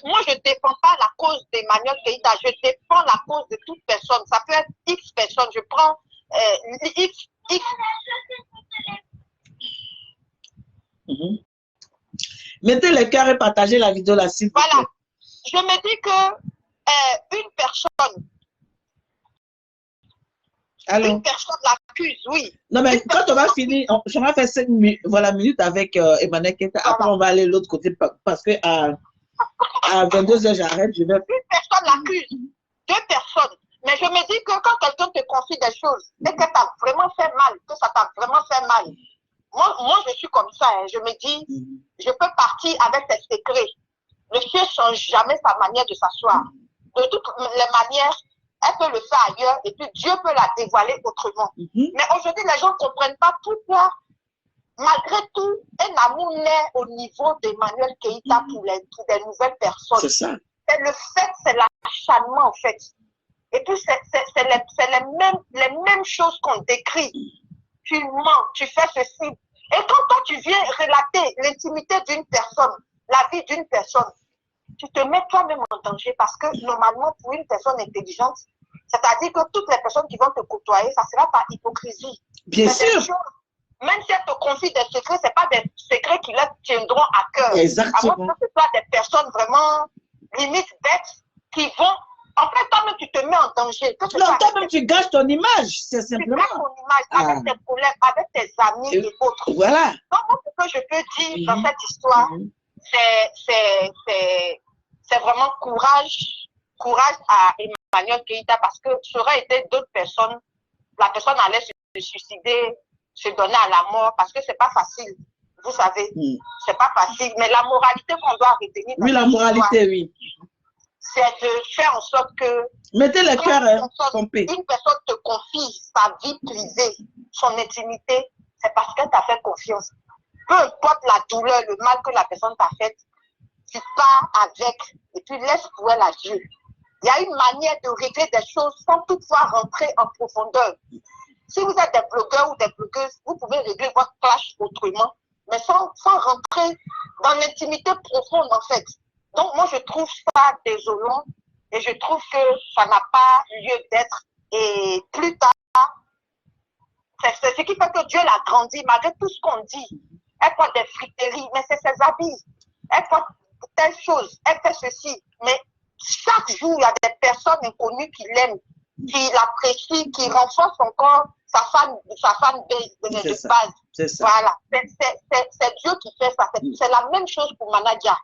[SPEAKER 2] moi je ne défends pas la cause d'Emmanuel Keïta, je défends la cause de toute personne. Ça peut être X personnes, je prends X.
[SPEAKER 1] Mettez le cœur et partagez la vidéo là, s'il vous plaît.
[SPEAKER 2] Voilà. Je me dis que une personne l'accuse, oui.
[SPEAKER 1] Non, mais quand on va finir, on va faire 5 minutes avec Emmanuel Keïta. Après, on va aller de l'autre côté parce que à 22h, j'arrête. Une
[SPEAKER 2] personne l'accuse, deux personnes. Mais je me dis que quand quelqu'un te confie des choses et que ça vraiment fait mal, que ça t'a vraiment fait mal, moi, je suis comme ça. Hein. Je me dis, je peux partir avec ses secrets. Le ciel ne change jamais sa manière de s'asseoir. De toutes les manières, elle peut le faire ailleurs et puis Dieu peut la dévoiler autrement. Mais aujourd'hui, les gens ne comprennent pas pourquoi, malgré tout, un amour naît au niveau d'Emmanuel Keïta pour des nouvelles personnes.
[SPEAKER 1] C'est ça.
[SPEAKER 2] C'est le fait, c'est l'acharnement en fait. Et puis, c'est les mêmes choses qu'on décrit. Tu mens, tu fais ceci. Et quand toi, tu viens relater l'intimité d'une personne, la vie d'une personne, tu te mets toi-même en danger parce que normalement, pour une personne intelligente, c'est-à-dire que toutes les personnes qui vont te côtoyer, ça sera par hypocrisie.
[SPEAKER 1] Bien sûr.
[SPEAKER 2] Même si elles te confient des secrets, ce n'est pas des secrets qui leur tiendront à cœur.
[SPEAKER 1] Exactement.
[SPEAKER 2] À moins que ce soit des personnes vraiment limite bêtes qui vont... En fait, toi-même, tu te mets en danger.
[SPEAKER 1] Non, toi-même, tu gâches ton image, c'est simplement.
[SPEAKER 2] Tu gâches ton image avec tes collègues, avec tes amis et autres.
[SPEAKER 1] Voilà.
[SPEAKER 2] Donc, ce que je peux dire dans cette histoire, c'est vraiment courage à Emmanuel Keïta parce que ça aurait été d'autres personnes, la personne allait se suicider, se donner à la mort parce que c'est pas facile. Vous savez, c'est pas facile. Mais la moralité qu'on doit retenir.
[SPEAKER 1] Oui, la moralité, oui.
[SPEAKER 2] C'est de faire en sorte que
[SPEAKER 1] mettez le cœur trompé.
[SPEAKER 2] Une personne te confie sa vie privée, son intimité, c'est parce qu'elle t'a fait confiance. Peu importe la douleur, le mal que la personne t'a fait, tu pars avec et tu laisses pour elle à Dieu. Il y a une manière de régler des choses sans toutefois rentrer en profondeur. Si vous êtes des blogueurs ou des blogueuses, vous pouvez régler votre clash autrement, mais sans rentrer dans l'intimité profonde en fait. Donc, moi, je trouve ça désolant et je trouve que ça n'a pas lieu d'être. Et plus tard, c'est ce qui fait que Dieu l'a grandi, malgré tout ce qu'on dit. Elle porte des friteries, mais c'est ses habits. Elle porte telle chose, elle fait ceci. Mais chaque jour, il y a des personnes inconnues qui l'aiment, qui l'apprécient, qui renforcent encore sa fan de base.
[SPEAKER 1] C'est ça.
[SPEAKER 2] Voilà. C'est Dieu qui fait ça. C'est la même chose pour Manadia.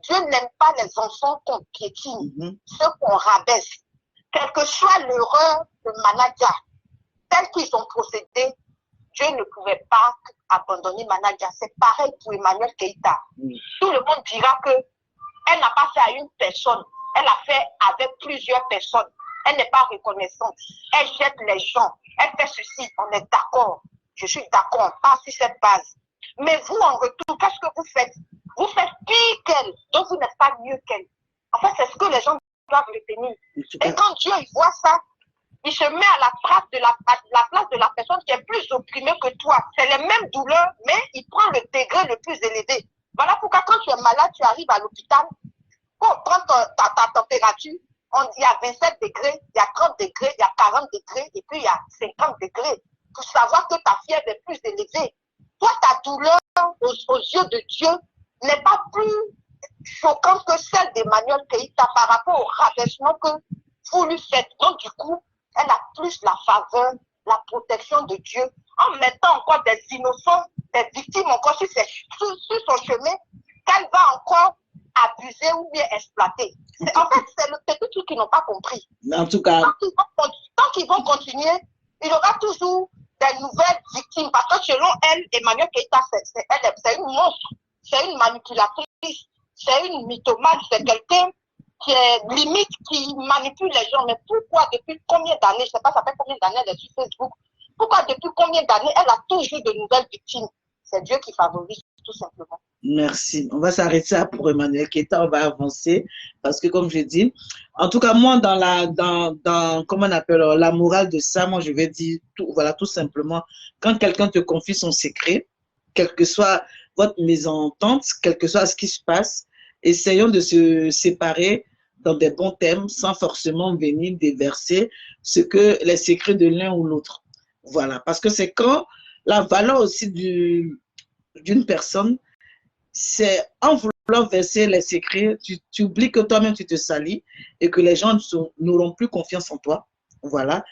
[SPEAKER 2] Dieu n'aime pas les enfants qu'on piétine, ceux qu'on rabaisse. Quelle que soit l'erreur de Manadia, telle qu'ils ont procédé, Dieu ne pouvait pas abandonner Manadia. C'est pareil pour Emmanuel Keïta. Tout le monde dira que elle n'a pas fait à une personne, elle a fait avec plusieurs personnes. Elle n'est pas reconnaissante. Elle jette les gens. Elle fait ceci. On est d'accord. Je suis d'accord. On part sur cette base. Mais vous, en retour, qu'est-ce que vous faites? Vous faites pire qu'elle. Donc, vous n'êtes pas mieux qu'elle. En fait, c'est ce que les gens doivent retenir. Et quand Dieu il voit ça, il se met à la place de la personne qui est plus opprimée que toi. C'est les mêmes douleurs, mais il prend le degré le plus élevé. Voilà pourquoi quand tu es malade, tu arrives à l'hôpital, pour prendre ta température, il y a 27 degrés, il y a 30 degrés, il y a 40 degrés, et puis il y a 50 degrés, pour savoir que ta fièvre est plus élevée. Toi, ta douleur aux yeux de Dieu n'est pas plus choquante que celle d'Emmanuel Keïta par rapport au rabaissement que vous lui faites. Donc, du coup, elle a plus la faveur, la protection de Dieu, en mettant encore des innocents, des victimes encore sur son chemin, qu'elle va encore abuser ou bien exploiter. En fait, c'est le petit truc qu'ils n'ont pas compris.
[SPEAKER 1] En tout cas,
[SPEAKER 2] tant qu'ils vont continuer, il y aura toujours des nouvelles victimes. Parce que selon elle, Emmanuel Keïta, c'est une monstre, c'est une manipulatrice, c'est une mythomane, c'est quelqu'un qui est limite, qui manipule les gens. Mais pourquoi depuis combien d'années, je ne sais pas, ça fait combien d'années elle est sur Facebook, pourquoi depuis combien d'années elle a toujours de nouvelles victimes? C'est Dieu qui favorise, tout simplement.
[SPEAKER 1] Merci. On va s'arrêter là pour Emmanuel Keïta, on va avancer parce que comme je dis, en tout cas moi dans comment on appelle la morale de ça, moi je vais dire tout simplement, quand quelqu'un te confie son secret, quelle que soit votre mésentente, quel que soit ce qui se passe, essayons de se séparer dans des bons termes sans forcément venir déverser les secrets de l'un ou l'autre. Voilà, parce que c'est quand la valeur aussi d'une personne, c'est en voulant verser les secrets, tu oublies que toi-même tu te salis et que les gens n'auront plus confiance en toi. Voilà.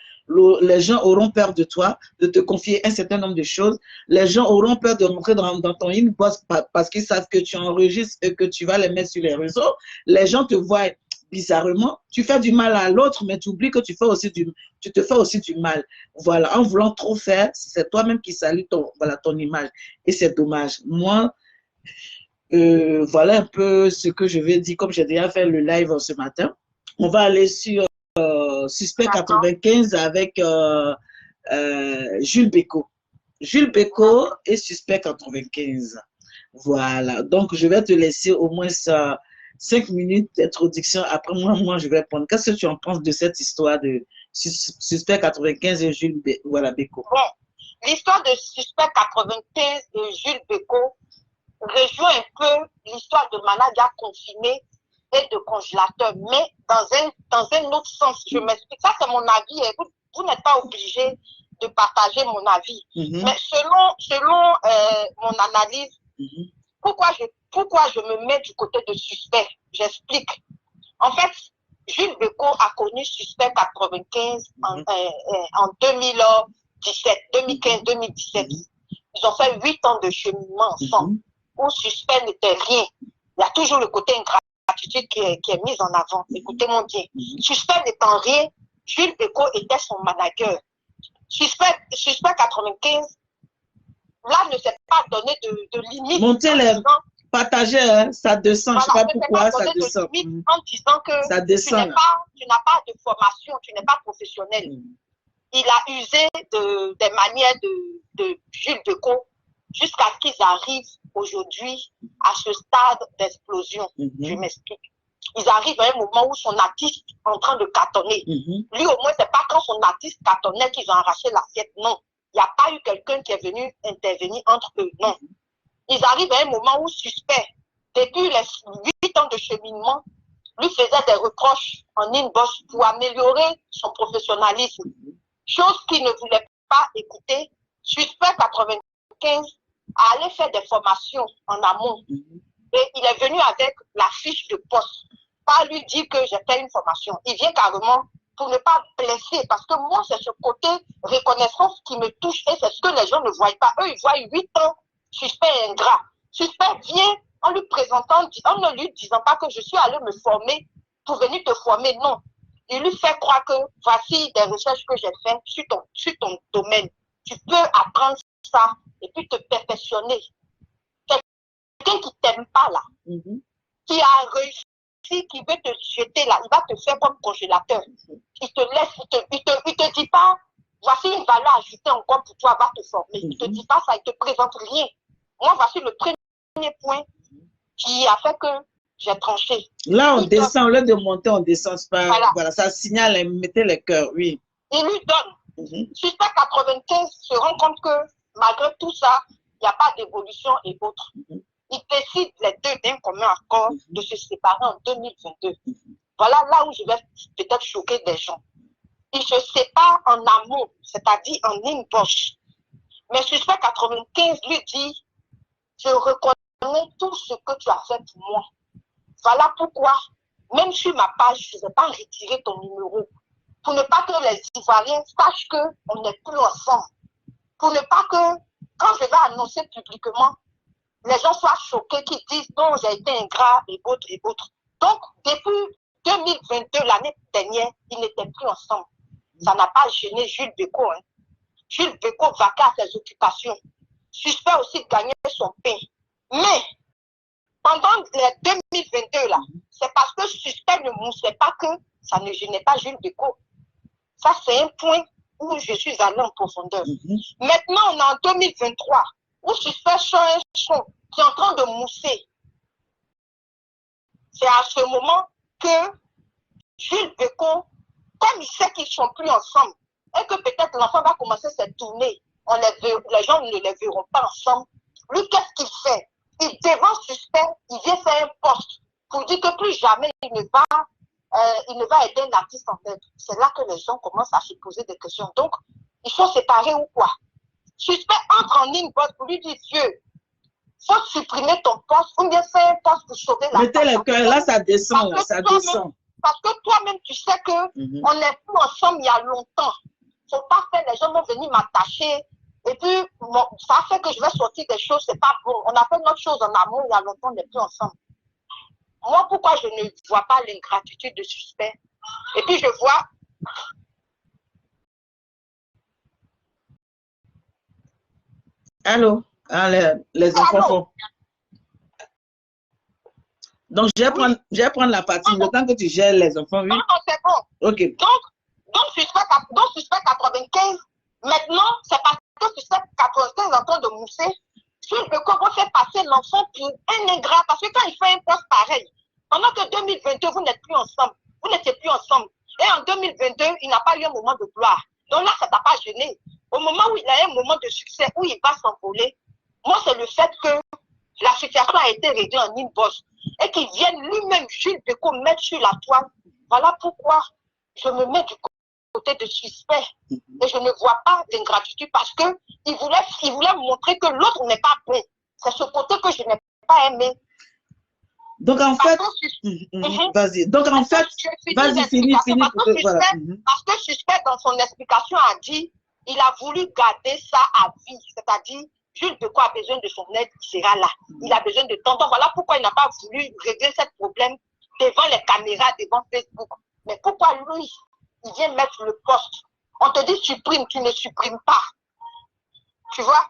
[SPEAKER 1] Les gens auront peur de toi, de te confier un certain nombre de choses. Les gens auront peur de rentrer dans ton inbox parce qu'ils savent que tu enregistres et que tu vas les mettre sur les réseaux. Les gens te voient bizarrement. Tu fais du mal à l'autre, mais tu oublies que tu te fais aussi du mal. Voilà. En voulant trop faire, c'est toi-même qui salis ton image. Et c'est dommage. Moi, voilà un peu ce que je vais dire, comme j'ai déjà fait le live ce matin. On va aller sur Suspect 95 avec Jules Bécaud. Jules Bécaud et Suspect 95. Voilà. Donc, je vais te laisser au moins 5 minutes d'introduction. Après, moi, je vais prendre. Qu'est-ce que tu en penses de cette histoire de Suspect 95 et Jules Bécaud?
[SPEAKER 2] Bon, l'histoire de Suspect 95 et Jules Bécaud rejoint un peu l'histoire de Manadia confinée et de congélateur, mais dans un autre sens. Je m'explique. Ça, c'est mon avis. Et vous n'êtes pas obligé de partager mon avis. Mais selon mon analyse, pourquoi je me mets du côté de Suspect? J'explique. En fait, Jules Bécaud a connu Suspect 95 en 2017, 2015-2017. Ils ont fait 8 ans de cheminement ensemble, où Suspect n'était rien. Il y a toujours le côté ingratitude qui est mis en avant. Écoutez-moi bien. Suspect n'étant rien, Jules Bécaud était son manager. Suspect 95, là, ne s'est pas donné de limite.
[SPEAKER 1] Montez-les, partagez, hein, ça descend.
[SPEAKER 2] Voilà,
[SPEAKER 1] je ne sais pas pourquoi ça descend.
[SPEAKER 2] En disant que
[SPEAKER 1] ça descend,
[SPEAKER 2] tu n'as pas de formation, tu n'es pas professionnel. Il a usé des manières de Jules Bécaud jusqu'à ce qu'ils arrivent aujourd'hui à ce stade d'explosion. Je m'explique. Ils arrivent à un moment où son artiste est en train de cartonner. Lui, au moins, c'est pas quand son artiste cartonnait qu'ils ont arraché l'assiette. Non. Il n'y a pas eu quelqu'un qui est venu intervenir entre eux. Non. Ils arrivent à un moment où Suspect, depuis les 8 ans de cheminement, lui faisait des reproches en inbox pour améliorer son professionnalisme. Chose qu'il ne voulait pas écouter. Suspect 95 a allé faire des formations en amont. Et il est venu avec la fiche de poste. Pas lui dire que j'ai fait une formation. Il vient carrément pour ne pas blesser. Parce que moi, c'est ce côté reconnaissance qui me touche. Et c'est ce que les gens ne voient pas. Eux, ils voient 8 ans. Suspect ingrat. Suspect vient en lui présentant, en ne lui disant pas que je suis allé me former pour venir te former, non. Il lui fait croire que voici des recherches que j'ai faites sur ton domaine. Tu peux apprendre ça et puis te perfectionner. Quelqu'un qui t'aime pas là, qui a réussi, qui veut te jeter là, il va te faire comme congélateur. Il te laisse, il te dit pas, voici une valeur ajoutée encore pour toi, va te former. Il te dit pas ça, il te présente rien. Moi, voici le premier point qui a fait que j'ai tranché.
[SPEAKER 1] Là, on descend, au lieu de monter, on descend. Voilà, ça signale, mettez les cœurs, oui.
[SPEAKER 2] Il lui donne. Suspect 95 se rend compte que malgré tout ça, il n'y a pas d'évolution et autres. Ils décident les deux d'un commun accord de se séparer en 2022. Voilà là où je vais peut-être choquer des gens. Ils se séparent en amour, c'est-à-dire en inbox. Mais Suspect 95 lui dit, je reconnais tout ce que tu as fait pour moi. Voilà pourquoi, même sur ma page, je ne vais pas retirer ton numéro. Pour ne pas que les Ivoiriens sachent qu'on n'est plus ensemble. Pour ne pas que, quand je vais annoncer publiquement, les gens soient choqués, qu'ils disent non, j'ai été ingrat et autres et autres. Donc, depuis 2022, l'année dernière, ils n'étaient plus ensemble. Ça n'a pas gêné Jules Bécaud. Hein. Jules Bécaud vaquait à ses occupations. Suspect aussi gagnait son pain. Mais, pendant les 2022 là, c'est parce que Suspect ne moussait pas que ça ne gênait pas Jules Bécaud. Ça, c'est un point où je suis allée en profondeur. Maintenant, on est en 2023, où Suspect sort un son qui est en train de mousser. C'est à ce moment que Jules Bécaud, comme il sait qu'ils ne sont plus ensemble, et que peut-être l'enfant va commencer cette tournée, les gens ne les verront pas ensemble, lui, qu'est-ce qu'il fait? Il devance Suspect, il vient faire un poste pour dire que plus jamais il ne va aider un artiste en aide. C'est là que les gens commencent à se poser des questions. Donc, ils sont séparés ou quoi? Suspect entre en inbox pour lui dire, Dieu, il faut supprimer ton poste ou bien faire un poste pour sauver la
[SPEAKER 1] mettez le cœur, là ça descend, là, ça descend.
[SPEAKER 2] Parce que toi-même, tu sais que on n'est plus ensemble il y a longtemps. Il ne faut pas faire, les gens vont venir m'attacher. Et puis, bon, ça fait que je vais sortir des choses, c'est pas bon. On a fait notre chose en amour il y a longtemps, on n'est plus ensemble. Moi, pourquoi je ne vois pas l'ingratitude de Suspect? Et puis, je vois...
[SPEAKER 1] Allô? Ah, les enfants font... Donc, je vais prendre la partie. Le temps que tu gères les enfants, oui.
[SPEAKER 2] Non, c'est bon.
[SPEAKER 1] OK.
[SPEAKER 2] Donc Suspect 95, maintenant, c'est parce que Suspect 95 est en train de mousser. Jules Bécaud va faire passer l'enfant pour un ingrat. Parce que quand il fait un poste pareil, pendant que 2022, vous n'êtes plus ensemble. Vous n'étiez plus ensemble. Et en 2022, il n'a pas eu un moment de gloire. Donc là, ça ne t'a pas gêné. Au moment où il a un moment de succès, où il va s'envoler, moi, c'est le fait que la situation a été réglée en inbox et qu'il vienne lui-même, Jules Bécaud, mettre sur la toile. Voilà pourquoi je me mets du côté de Suspect et je ne vois pas d'ingratitude parce qu'il voulait montrer que l'autre n'est pas bon. C'est ce côté que je n'ai pas aimé.
[SPEAKER 1] Donc en fait, vas-y. Donc en fait, vas-y, finis.
[SPEAKER 2] Parce que Suspect, dans son explication, a dit il a voulu garder ça à vie. C'est-à-dire, Jules Bécaud a besoin de son aide, il sera là. Il a besoin de temps. Donc voilà pourquoi il n'a pas voulu régler ce problème devant les caméras, devant Facebook. Mais pourquoi lui, il vient mettre le poste? On te dit supprime, tu ne supprimes pas. Tu vois?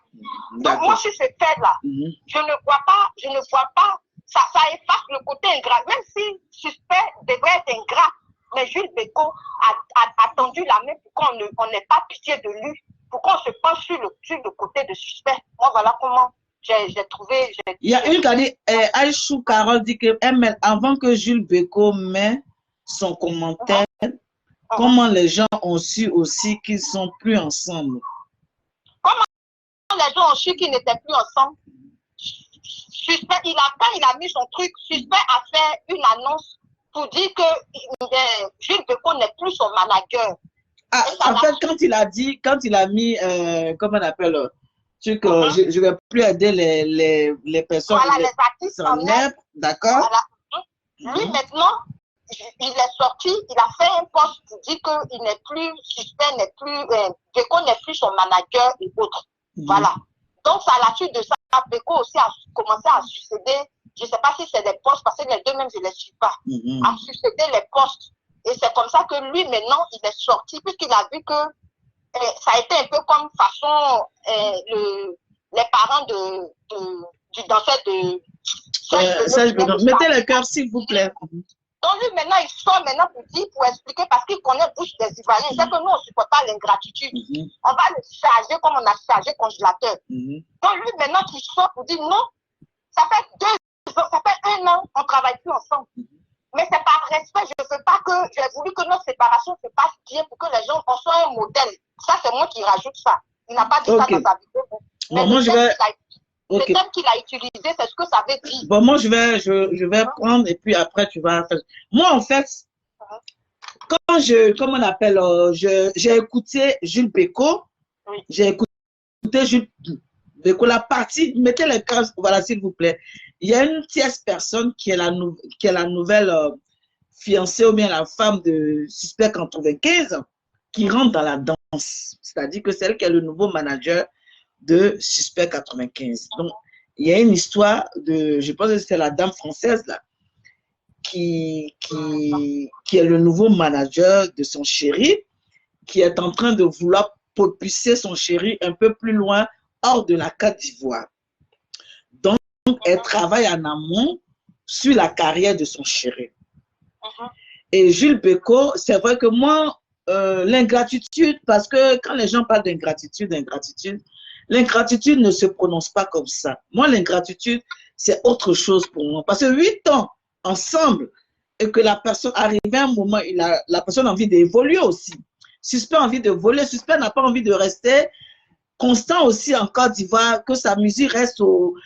[SPEAKER 2] Donc moi, sur ce fait-là, je ne vois pas, ça efface le côté ingrat. Même si Suspect devrait être ingrat, mais Jules Bécaud a tendu la main pour qu'on n'ait pas pitié de lui, pour qu'on se penche sur le côté de Suspect. Moi, voilà comment j'ai trouvé...
[SPEAKER 1] Il y a une qui a dit, Aïchou Carole dit que avant que Jules Bécaud met son commentaire, comment les gens ont su aussi qu'ils ne sont plus ensemble?
[SPEAKER 2] Comment les gens ont su qu'ils n'étaient plus ensemble? Suspect, quand il a mis son truc, Suspect a fait une annonce pour dire que Jules Bécaud n'est plus son manager.
[SPEAKER 1] Ah, en fait, quand il a mis, comment on appelle, truc, je ne vais plus aider les personnes.
[SPEAKER 2] Voilà, les artistes en aide.
[SPEAKER 1] D'accord.
[SPEAKER 2] Voilà. Lui, maintenant, il est sorti, il a fait un poste pour dire qu'il n'est plus, Suspect n'est plus, Bécaud n'est plus son manager et autres. Voilà. Donc, à la suite de ça, Bécaud aussi a commencé à succéder je ne sais pas si c'est des postes, parce que les deux même, je ne les suis pas, à succéder les postes. Et c'est comme ça que lui, maintenant, il est sorti, puisqu'il a vu que ça a été un peu comme façon, les parents du danseur de
[SPEAKER 3] Serge Benoît. Mettez le cœur, s'il vous plaît.
[SPEAKER 2] Donc lui, maintenant, il sort maintenant pour dire, pour expliquer, parce qu'il connaît bouche des Ivoiriens. Il sait que nous, on ne supporte pas l'ingratitude. On va le charger comme on a chargé congélateur. Donc lui, maintenant, il sort pour dire, non, ça fait 2 ans, ça fait 1 an, on ne travaille plus ensemble. Mais c'est par respect, je ne veux pas que, j'ai voulu que notre séparation se passe bien pour que les gens, on soit un modèle. Ça, c'est moi qui rajoute ça. Il n'a pas dit ça dans sa vidéo. Mais
[SPEAKER 3] moi, je vais...
[SPEAKER 2] Le terme qu'il a utilisé, c'est ce que ça veut dire.
[SPEAKER 3] Bon, moi, je vais prendre et puis après, tu vas... Moi, en fait, quand comment on appelle, j'ai écouté Jules Bécaud, j'ai écouté Jules Bécaud, la partie, mettez les cases, voilà, s'il vous plaît. Il y a une tierce personne qui est la nouvelle fiancée ou bien la femme de Suspect 95 qui rentre dans la danse. C'est-à-dire que c'est elle qui est le nouveau manager de Suspect 95. Donc, il y a une histoire de, je pense que c'est la dame française là, qui est le nouveau manager de son chéri, qui est en train de vouloir propulser son chéri un peu plus loin, hors de la Côte d'Ivoire. Donc, elle travaille en amont sur la carrière de son chéri. Et Jules Bécaud, c'est vrai que moi, l'ingratitude, parce que quand les gens parlent d'ingratitude, l'ingratitude ne se prononce pas comme ça. Moi, l'ingratitude, c'est autre chose pour moi. Parce que 8 ans ensemble, et que la personne, arrive à un moment, la personne a envie d'évoluer aussi. Suspect a envie de voler, Suspect n'a pas envie de rester constant aussi en Côte d'Ivoire, que sa musique reste aux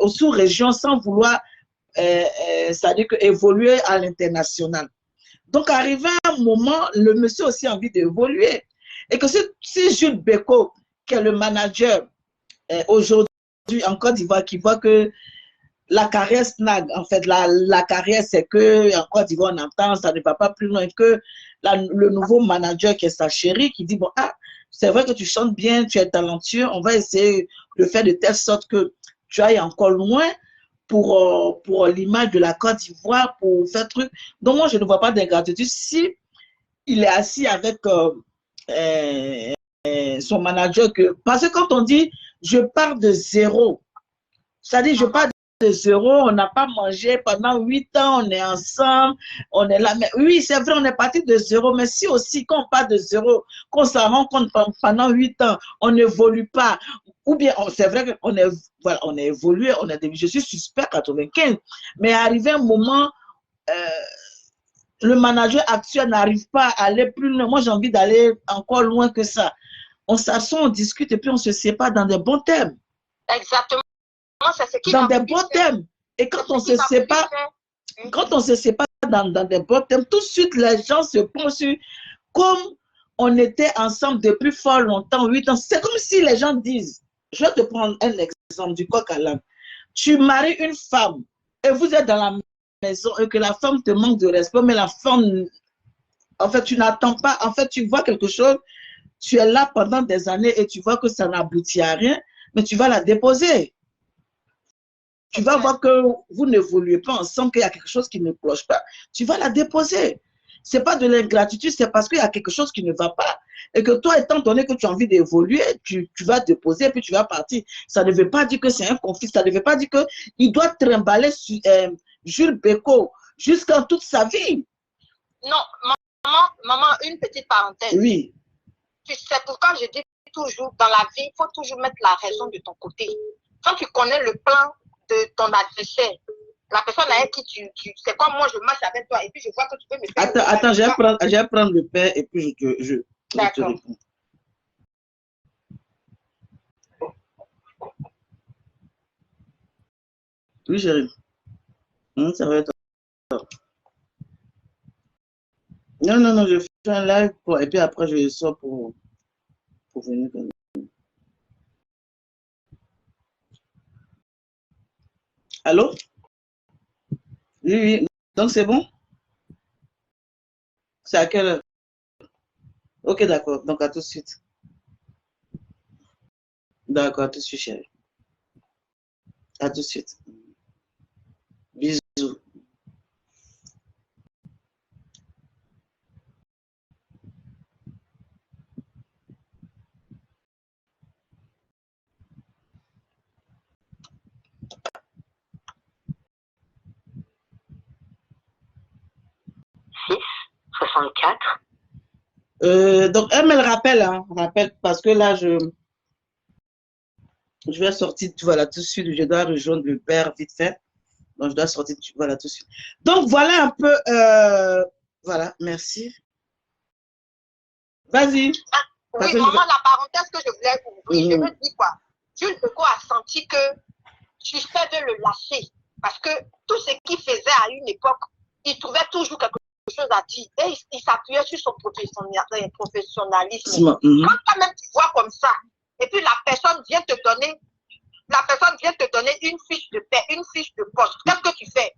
[SPEAKER 3] sous-régions sans vouloir, c'est-à-dire évoluer à l'international. Donc, arrivé à un moment, le monsieur a aussi envie d'évoluer. Et que si Jules Bécaud, qui est le manager aujourd'hui en Côte d'Ivoire, qui voit que la carrière snag, en fait, la carrière, c'est que en Côte d'Ivoire, on entend, ça ne va pas plus loin que le nouveau manager qui est sa chérie, qui dit, bon, c'est vrai que tu chantes bien, tu es talentueux, on va essayer de faire de telle sorte que tu ailles encore loin pour l'image de la Côte d'Ivoire, pour faire truc. Donc, moi, je ne vois pas d'ingratitude. Si il est assis avec son manager, parce que quand on dit, je pars de zéro, c'est-à-dire, je pars de zéro, on n'a pas mangé pendant 8 ans, on est ensemble, on est là. Mais oui, c'est vrai, on est parti de zéro, mais si aussi, quand on part de zéro, qu'on s'en rend compte pendant 8 ans, on n'évolue pas, ou bien, c'est vrai qu'on voilà, on a évolué, je suis Suspect 95, mais arrivé un moment, le manager actuel n'arrive pas à aller plus loin. Moi, j'ai envie d'aller encore loin que ça. On s'assoit, on discute et puis on se sépare dans des bons termes.
[SPEAKER 2] Exactement.
[SPEAKER 3] Dans des bons thèmes. Et quand on se sépare, dans des bons thèmes, tout de suite, les gens se pensent comme on était ensemble depuis fort longtemps, 8 ans. C'est comme si les gens disent, je vais te prendre un exemple du coq à l'âne. Tu maries une femme et vous êtes dans la maison et que la femme te manque de respect, mais la femme, en fait, tu n'attends pas, en fait, tu vois quelque chose, tu es là pendant des années et tu vois que ça n'aboutit à rien, mais tu vas la déposer. Tu vas voir que vous n'évoluez pas ensemble, qu'il y a quelque chose qui ne cloche pas. Tu vas la déposer. Ce n'est pas de l'ingratitude, c'est parce qu'il y a quelque chose qui ne va pas. Et que toi, étant donné que tu as envie d'évoluer, tu vas déposer et puis tu vas partir. Ça ne veut pas dire que c'est un conflit. Ça ne veut pas dire qu'il doit trimballer Jules Bécaud jusqu'à toute sa vie.
[SPEAKER 2] Non, maman, une petite parenthèse.
[SPEAKER 3] Oui.
[SPEAKER 2] C'est pourquoi je dis toujours, dans la vie, il faut toujours mettre la raison de ton côté. Quand tu connais le plan de ton adversaire, la personne avec qui tu c'est comme moi, je marche avec toi et puis je vois que tu peux me faire...
[SPEAKER 3] Attends, je vais prendre le père et puis je te réponds. Oui, chérie. Ça va être... Non, je fais un live et puis après je sors pour venir. Allô? Oui. Donc c'est bon? C'est à quelle heure? Ok, d'accord. Donc à tout de suite. D'accord, à tout de suite, chérie. À tout de suite. Bisous. Donc, elle me le rappelle, hein, rappelle, parce que là, je vais sortir, voilà, tout de suite, je dois rejoindre le père vite fait. Donc, je dois sortir, voilà, tout de suite. Donc, voilà un peu, voilà, merci. Vas-y.
[SPEAKER 2] Oui, maman, la parenthèse que je voulais ouvrir, je veux dire quoi? Jules Beko a senti que Suspect de le lâcher, parce que tout ce qu'il faisait à une époque, il trouvait toujours quelque chose à dire, et il s'appuyait sur son professionnalisme. Quand toi-même tu vois comme ça, et puis la personne vient te donner une fiche de paie, une fiche de poste, qu'est-ce que tu fais?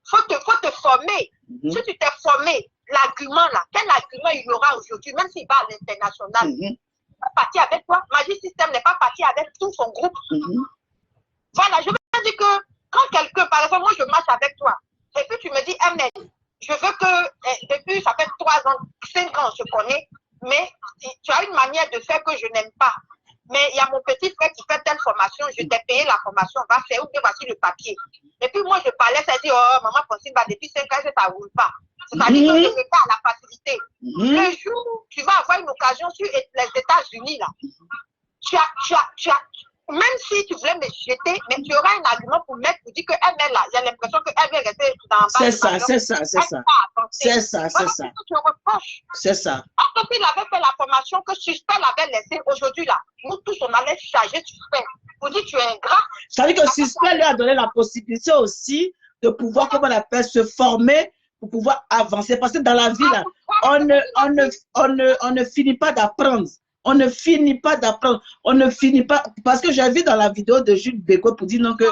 [SPEAKER 2] Faut te former. Si tu t'es formé, l'argument là, quel argument il y aura aujourd'hui, même s'il va à l'international, il n'est pas parti avec toi. Magic System n'est pas parti avec tout son groupe. Voilà, je veux dire que quand quelqu'un, par exemple, moi je marche avec toi, et puis tu me dis, Ahmed, je veux que, depuis ça fait 3 ans, 5 ans, je connais, mais tu as une manière de faire que je n'aime pas. Mais il y a mon petit frère qui fait telle formation, je t'ai payé la formation, va faire, ou bien voici le papier. Et puis moi je parlais, ça dit, oh maman Francine, depuis 5 ans, ça ne roule pas. C'est-à-dire que je n'ai pas la facilité. Le jour où tu vas avoir une occasion sur les États-Unis, là, même si tu voulais me jeter, mais tu auras un argument pour mettre, pour dire que elle est là. J'ai l'impression qu'elle veut rester dans bas.
[SPEAKER 3] C'est ça. C'est ça.
[SPEAKER 2] Quand il avait fait la formation que Suspect l'avait laissé, aujourd'hui là, nous tous on allait charger Suspect. Pour dire tu es ingrat.
[SPEAKER 3] Ça veut dire que Suspect lui a donné la possibilité aussi de pouvoir, comment on appelle, se former pour pouvoir avancer. Parce que dans la vie là, on ne finit pas d'apprendre. On ne finit pas d'apprendre. On ne finit pas. Parce que j'ai vu dans la vidéo de Jules Beko pour dire non que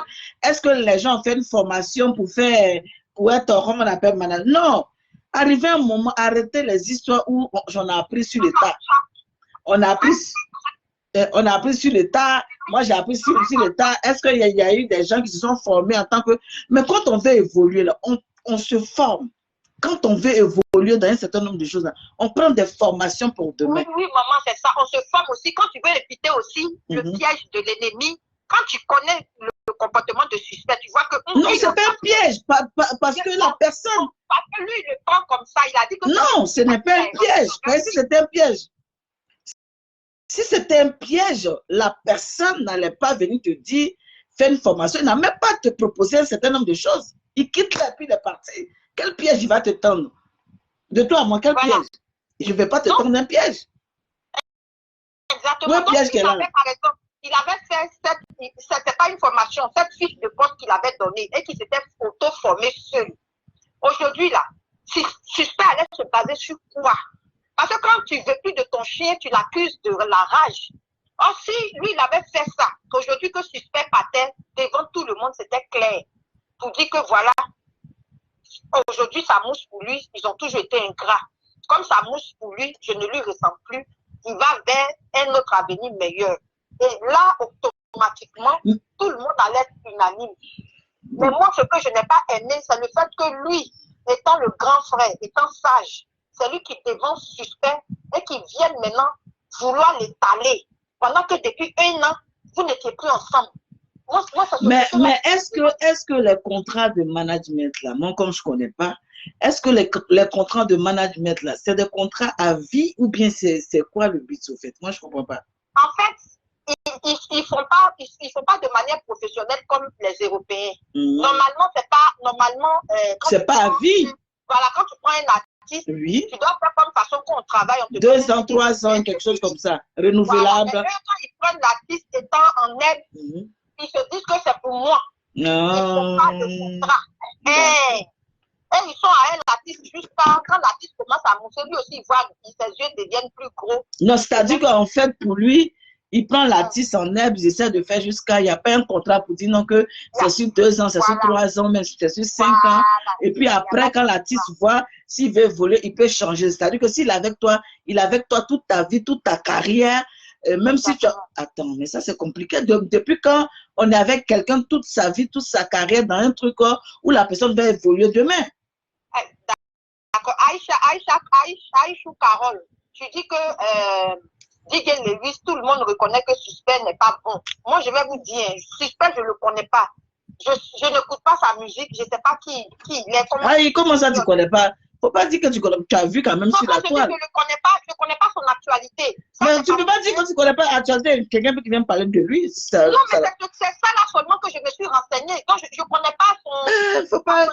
[SPEAKER 3] est-ce que les gens ont fait une formation pour être, comment on appelle, manager? Non. Arrivé un moment, arrêtez les histoires où j'en ai appris sur le tas. On a appris sur le tas. Moi, j'ai appris sur le tas. Est-ce qu'il y a eu des gens qui se sont formés en tant que. Mais quand on veut évoluer, là, on se forme. Quand on veut évoluer dans un certain nombre de choses, là, on prend des formations pour demain.
[SPEAKER 2] Oui, maman, c'est ça. On se forme aussi. Quand tu veux éviter aussi le piège de l'ennemi, quand tu connais le comportement de Suspect, tu vois que...
[SPEAKER 3] Non, c'est pas un piège. Parce que la personne...
[SPEAKER 2] Parce que lui, il le prend comme ça. Il a dit que...
[SPEAKER 3] Non, ce n'est pas un piège. Mais si c'était un piège, si c'était un piège, la personne n'allait pas venir te dire, fais une formation. Il n'a même pas te proposer un certain nombre de choses. Il quitte là, puis il est parti. Quel piège il va te tendre? De toi à moi, quel piège? Je ne vais pas te tendre un piège.
[SPEAKER 2] Exactement. Un piège qu'il avait, par exemple, il avait fait c'était pas une formation, cette fiche de poste qu'il avait donnée et qu'il s'était auto-formé seul. Aujourd'hui, là, Suspect allait se baser sur quoi? Parce que quand tu ne veux plus de ton chien, tu l'accuses de la rage. Or, si lui, il avait fait ça, qu'aujourd'hui que Suspect partait devant tout le monde, c'était clair. Pour dire que voilà, aujourd'hui, ça mousse pour lui, ils ont toujours été ingrats. Comme ça mousse pour lui, je ne lui ressens plus. Il va vers un autre avenir meilleur. Et là, automatiquement, tout le monde allait être unanime. Mais moi, ce que je n'ai pas aimé, c'est le fait que lui, étant le grand frère, étant sage, c'est lui qui devance Suspect et qui vienne maintenant vouloir l'étaler. Pendant que depuis 1 an, vous n'étiez plus ensemble.
[SPEAKER 3] Mais est-ce que les contrats de management là, moi comme je ne connais pas, est-ce que les contrats de management là, c'est des contrats à vie ou bien c'est quoi le but au fait? Moi je ne comprends pas.
[SPEAKER 2] En fait, ils font pas de manière professionnelle comme les Européens. Normalement, c'est pas
[SPEAKER 3] c'est pas à vie.
[SPEAKER 2] Voilà, quand tu prends un artiste,
[SPEAKER 3] oui.
[SPEAKER 2] Tu dois faire comme façon qu'on travaille.
[SPEAKER 3] 2 ans, 3 ans, quelque chose comme ça, renouvelable.
[SPEAKER 2] Voilà, quand ils prennent l'artiste étant en aide, ils se disent que c'est pour moi.
[SPEAKER 3] Non.
[SPEAKER 2] Ils font pas de contrat. Et ils sont à un artiste jusqu'à quand l'artiste commence à mousser, lui aussi, il voit ses yeux deviennent plus gros.
[SPEAKER 3] Non, c'est-à-dire qu'en fait, pour lui, il prend l'artiste en herbe, il essaie de faire jusqu'à, il n'y a pas un contrat pour dire non que c'est sur 2 ans, c'est sur 3 ans, même c'est sur 5 ans. Et puis après, quand l'artiste voit, s'il veut voler, il peut changer. C'est-à-dire que s'il est avec toi, il est avec toi toute ta vie, toute ta carrière, même si tu as... Attends, mais ça c'est compliqué. Depuis quand on est avec quelqu'un toute sa vie, toute sa carrière dans un truc où la personne va évoluer demain.
[SPEAKER 2] D'accord. Aïcha Carole, tu dis que DJ Lewis, tout le monde reconnaît que Suspect n'est pas bon. Moi, je vais vous dire, Suspect, je ne le connais pas. Je n'écoute pas sa musique, je ne sais pas qui il est.
[SPEAKER 3] Comment ça, tu ne connais pas? Faut pas dire que tu connais, tu as vu quand même sur la toile.
[SPEAKER 2] Je ne connais pas son actualité.
[SPEAKER 3] Mais tu ne peux pas dire que tu ne connais pas l'actualité. Quelqu'un qui vient me parler de lui.
[SPEAKER 2] Non, mais c'est ça là seulement que je me suis renseignée. Donc, je ne connais pas son...
[SPEAKER 3] Faut pas...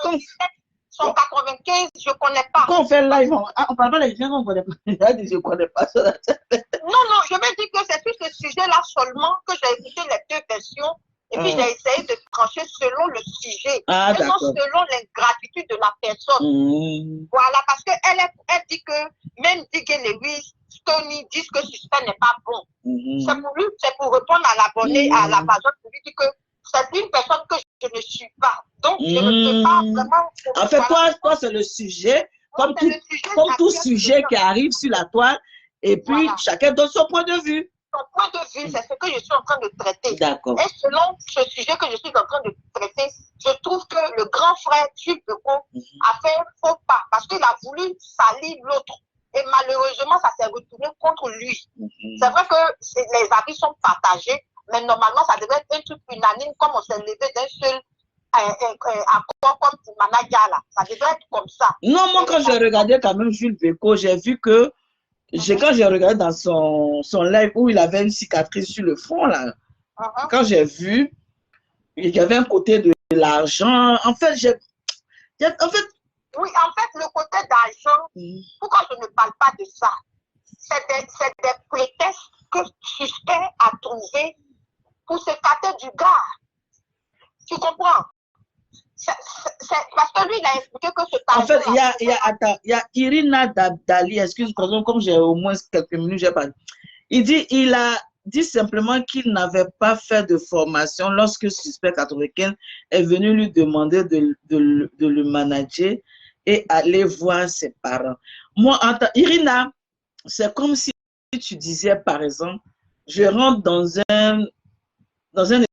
[SPEAKER 2] Son 95, je ne connais pas.
[SPEAKER 3] Quand on fait live, on ne parle pas des gens qu'on ne connaît pas. Je ne connais pas ça.
[SPEAKER 2] Non, je veux dire que c'est sur ce sujet-là seulement que j'ai écouté les deux versions. Et puis, j'ai essayé de trancher selon le sujet, et non selon l'ingratitude de la personne. Voilà, parce qu'elle dit que même Diggy Lewis, Tony disent que Suspect n'est pas bon. C'est pour répondre à l'abonné, à la personne qui lui dit que c'est une personne que je ne suis pas. Donc, je ne peux pas vraiment...
[SPEAKER 3] En fait, toi c'est le sujet, comme tout sujet qui arrive sur la toile, et puis chacun donne son point de vue.
[SPEAKER 2] Son point de vue, c'est ce que je suis en train de traiter.
[SPEAKER 3] D'accord.
[SPEAKER 2] Et selon ce sujet que je suis en train de traiter, je trouve que le grand frère Jules Beko a fait un faux pas parce qu'il a voulu salir l'autre. Et malheureusement, ça s'est retourné contre lui. C'est vrai que les avis sont partagés, mais normalement, ça devrait être un truc unanime comme on s'est levé d'un seul accord comme Timana Diala. Ça devrait être comme ça.
[SPEAKER 3] Non, moi, quand j'ai regardé quand même Jules Beko, j'ai vu que quand j'ai regardé dans son live où il avait une cicatrice sur le front, là, quand j'ai vu, il y avait un côté de l'argent. En fait,
[SPEAKER 2] oui, en fait, le côté d'argent, pourquoi je ne parle pas de ça? C'est des prétextes que Suspect a trouvé pour se cater du gars. Tu comprends? Parce que lui, il a expliqué que ce
[SPEAKER 3] en fait, il y a Irina Dali, excuse-moi, comme j'ai au moins quelques minutes, j'ai pas. Il a dit simplement qu'il n'avait pas fait de formation lorsque Suspect 95 est venu lui demander de le manager et aller voir ses parents. Moi, Irina, c'est comme si tu disais, par exemple, je rentre dans un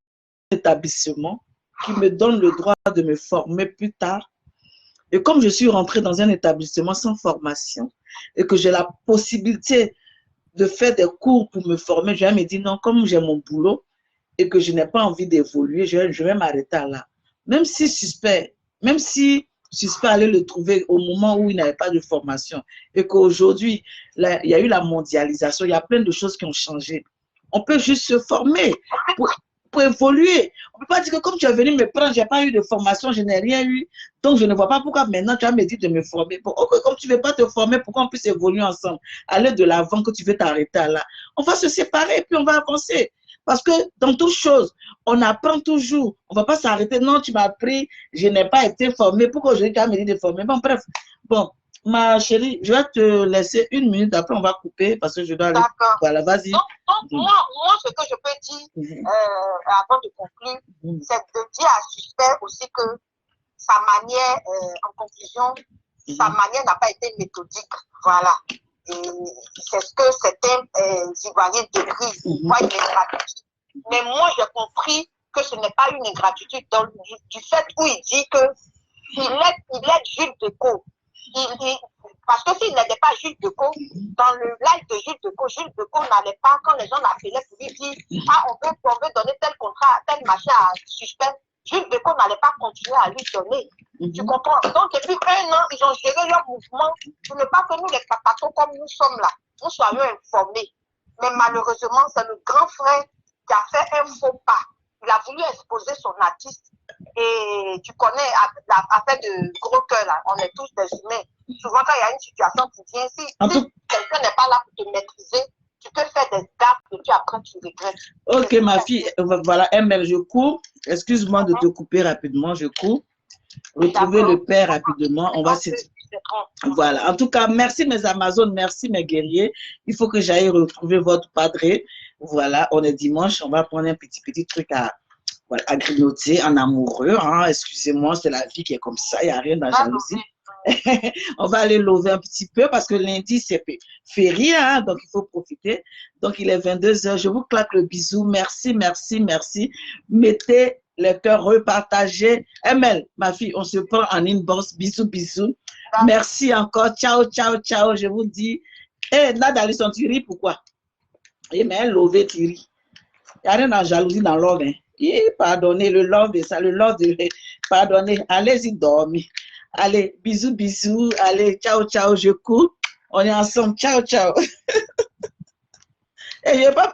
[SPEAKER 3] établissement qui me donne le droit de me former plus tard. Et comme je suis rentrée dans un établissement sans formation et que j'ai la possibilité de faire des cours pour me former, je vais me dire non, comme j'ai mon boulot et que je n'ai pas envie d'évoluer, je vais m'arrêter là. Même si Suspect allait le trouver au moment où il n'avait pas de formation et qu'aujourd'hui, il y a eu la mondialisation, il y a plein de choses qui ont changé. On peut juste se former pour évoluer. On ne peut pas dire que comme tu es venu me prendre, je n'ai pas eu de formation, je n'ai rien eu. Donc, je ne vois pas pourquoi maintenant tu vas me dire de me former. Bon, okay, comme tu ne veux pas te former, pourquoi on puisse évoluer ensemble? Aller de l'avant que tu veux t'arrêter là. On va se séparer et puis on va avancer. Parce que dans toutes choses, on apprend toujours. On ne va pas s'arrêter. Non, tu m'as appris, je n'ai pas été formé. Pourquoi aujourd'hui tu as me dit de former? Bon, bref. Bon, ma chérie, je vais te laisser 1 minute. Après, on va couper parce que je dois aller. Voilà, vas-y.
[SPEAKER 2] Donc moi, ce que je peux dire avant de conclure, c'est de dire à Suspect aussi que sa manière, en conclusion, sa manière n'a pas été méthodique. Voilà. Et c'est ce que certains Ivoiriens décrivent. Mais moi, j'ai compris que ce n'est pas une ingratitude du fait où il dit qu'il aide Jules Beko. Parce que s'il n'était pas Jules Beko, dans le live de Jules Beko n'allait pas, quand les gens l'appelaient pour lui dire on veut donner tel contrat, tel machin à Suspect, Jules Beko n'allait pas continuer à lui donner. Tu comprends? Donc, depuis 1 an, ils ont géré leur mouvement pour ne pas que nous, les papatons comme nous sommes là, nous soyons informés. Mais malheureusement, c'est le grand frère qui a fait un faux pas. Il a voulu exposer son artiste. Et tu connais l'affaire de gros cœur là, on est tous des humains. Souvent, quand il y a une situation qui vient, si quelqu'un n'est pas là pour te maîtriser, tu peux faire des gaffes et puis après tu regrettes.
[SPEAKER 3] Ok, ma fille, voilà, ML, je cours. Excuse-moi de te couper rapidement, je cours. Retrouver le père rapidement. On va se... Voilà. En tout cas, merci mes Amazones, merci mes guerriers. Il faut que j'aille retrouver votre padré. Voilà, on est dimanche, on va prendre un petit truc à grignoter en amoureux. Hein. Excusez-moi, c'est la vie qui est comme ça, il n'y a rien dans la jalousie. On va aller lever un petit peu parce que lundi, c'est férié, hein, donc il faut profiter. Donc, il est 22h. Je vous claque le bisou. Merci, merci, merci. Mettez les cœurs, repartagez. ML, ma fille, on se prend en inbox. Bisous, bisous. Merci encore. Ciao, ciao, ciao. Je vous dis. Eh, Nadali, tu ris pourquoi? Eh, mais lové, tu ris. Il n'y a rien de jalousie dans l'homme. Hein. Pardonnez le love et ça, le love, pardonnez. Allez-y dormir. Allez, bisous, bisous. Allez, ciao, ciao, je coupe. On est ensemble. Ciao, ciao. Et je pas.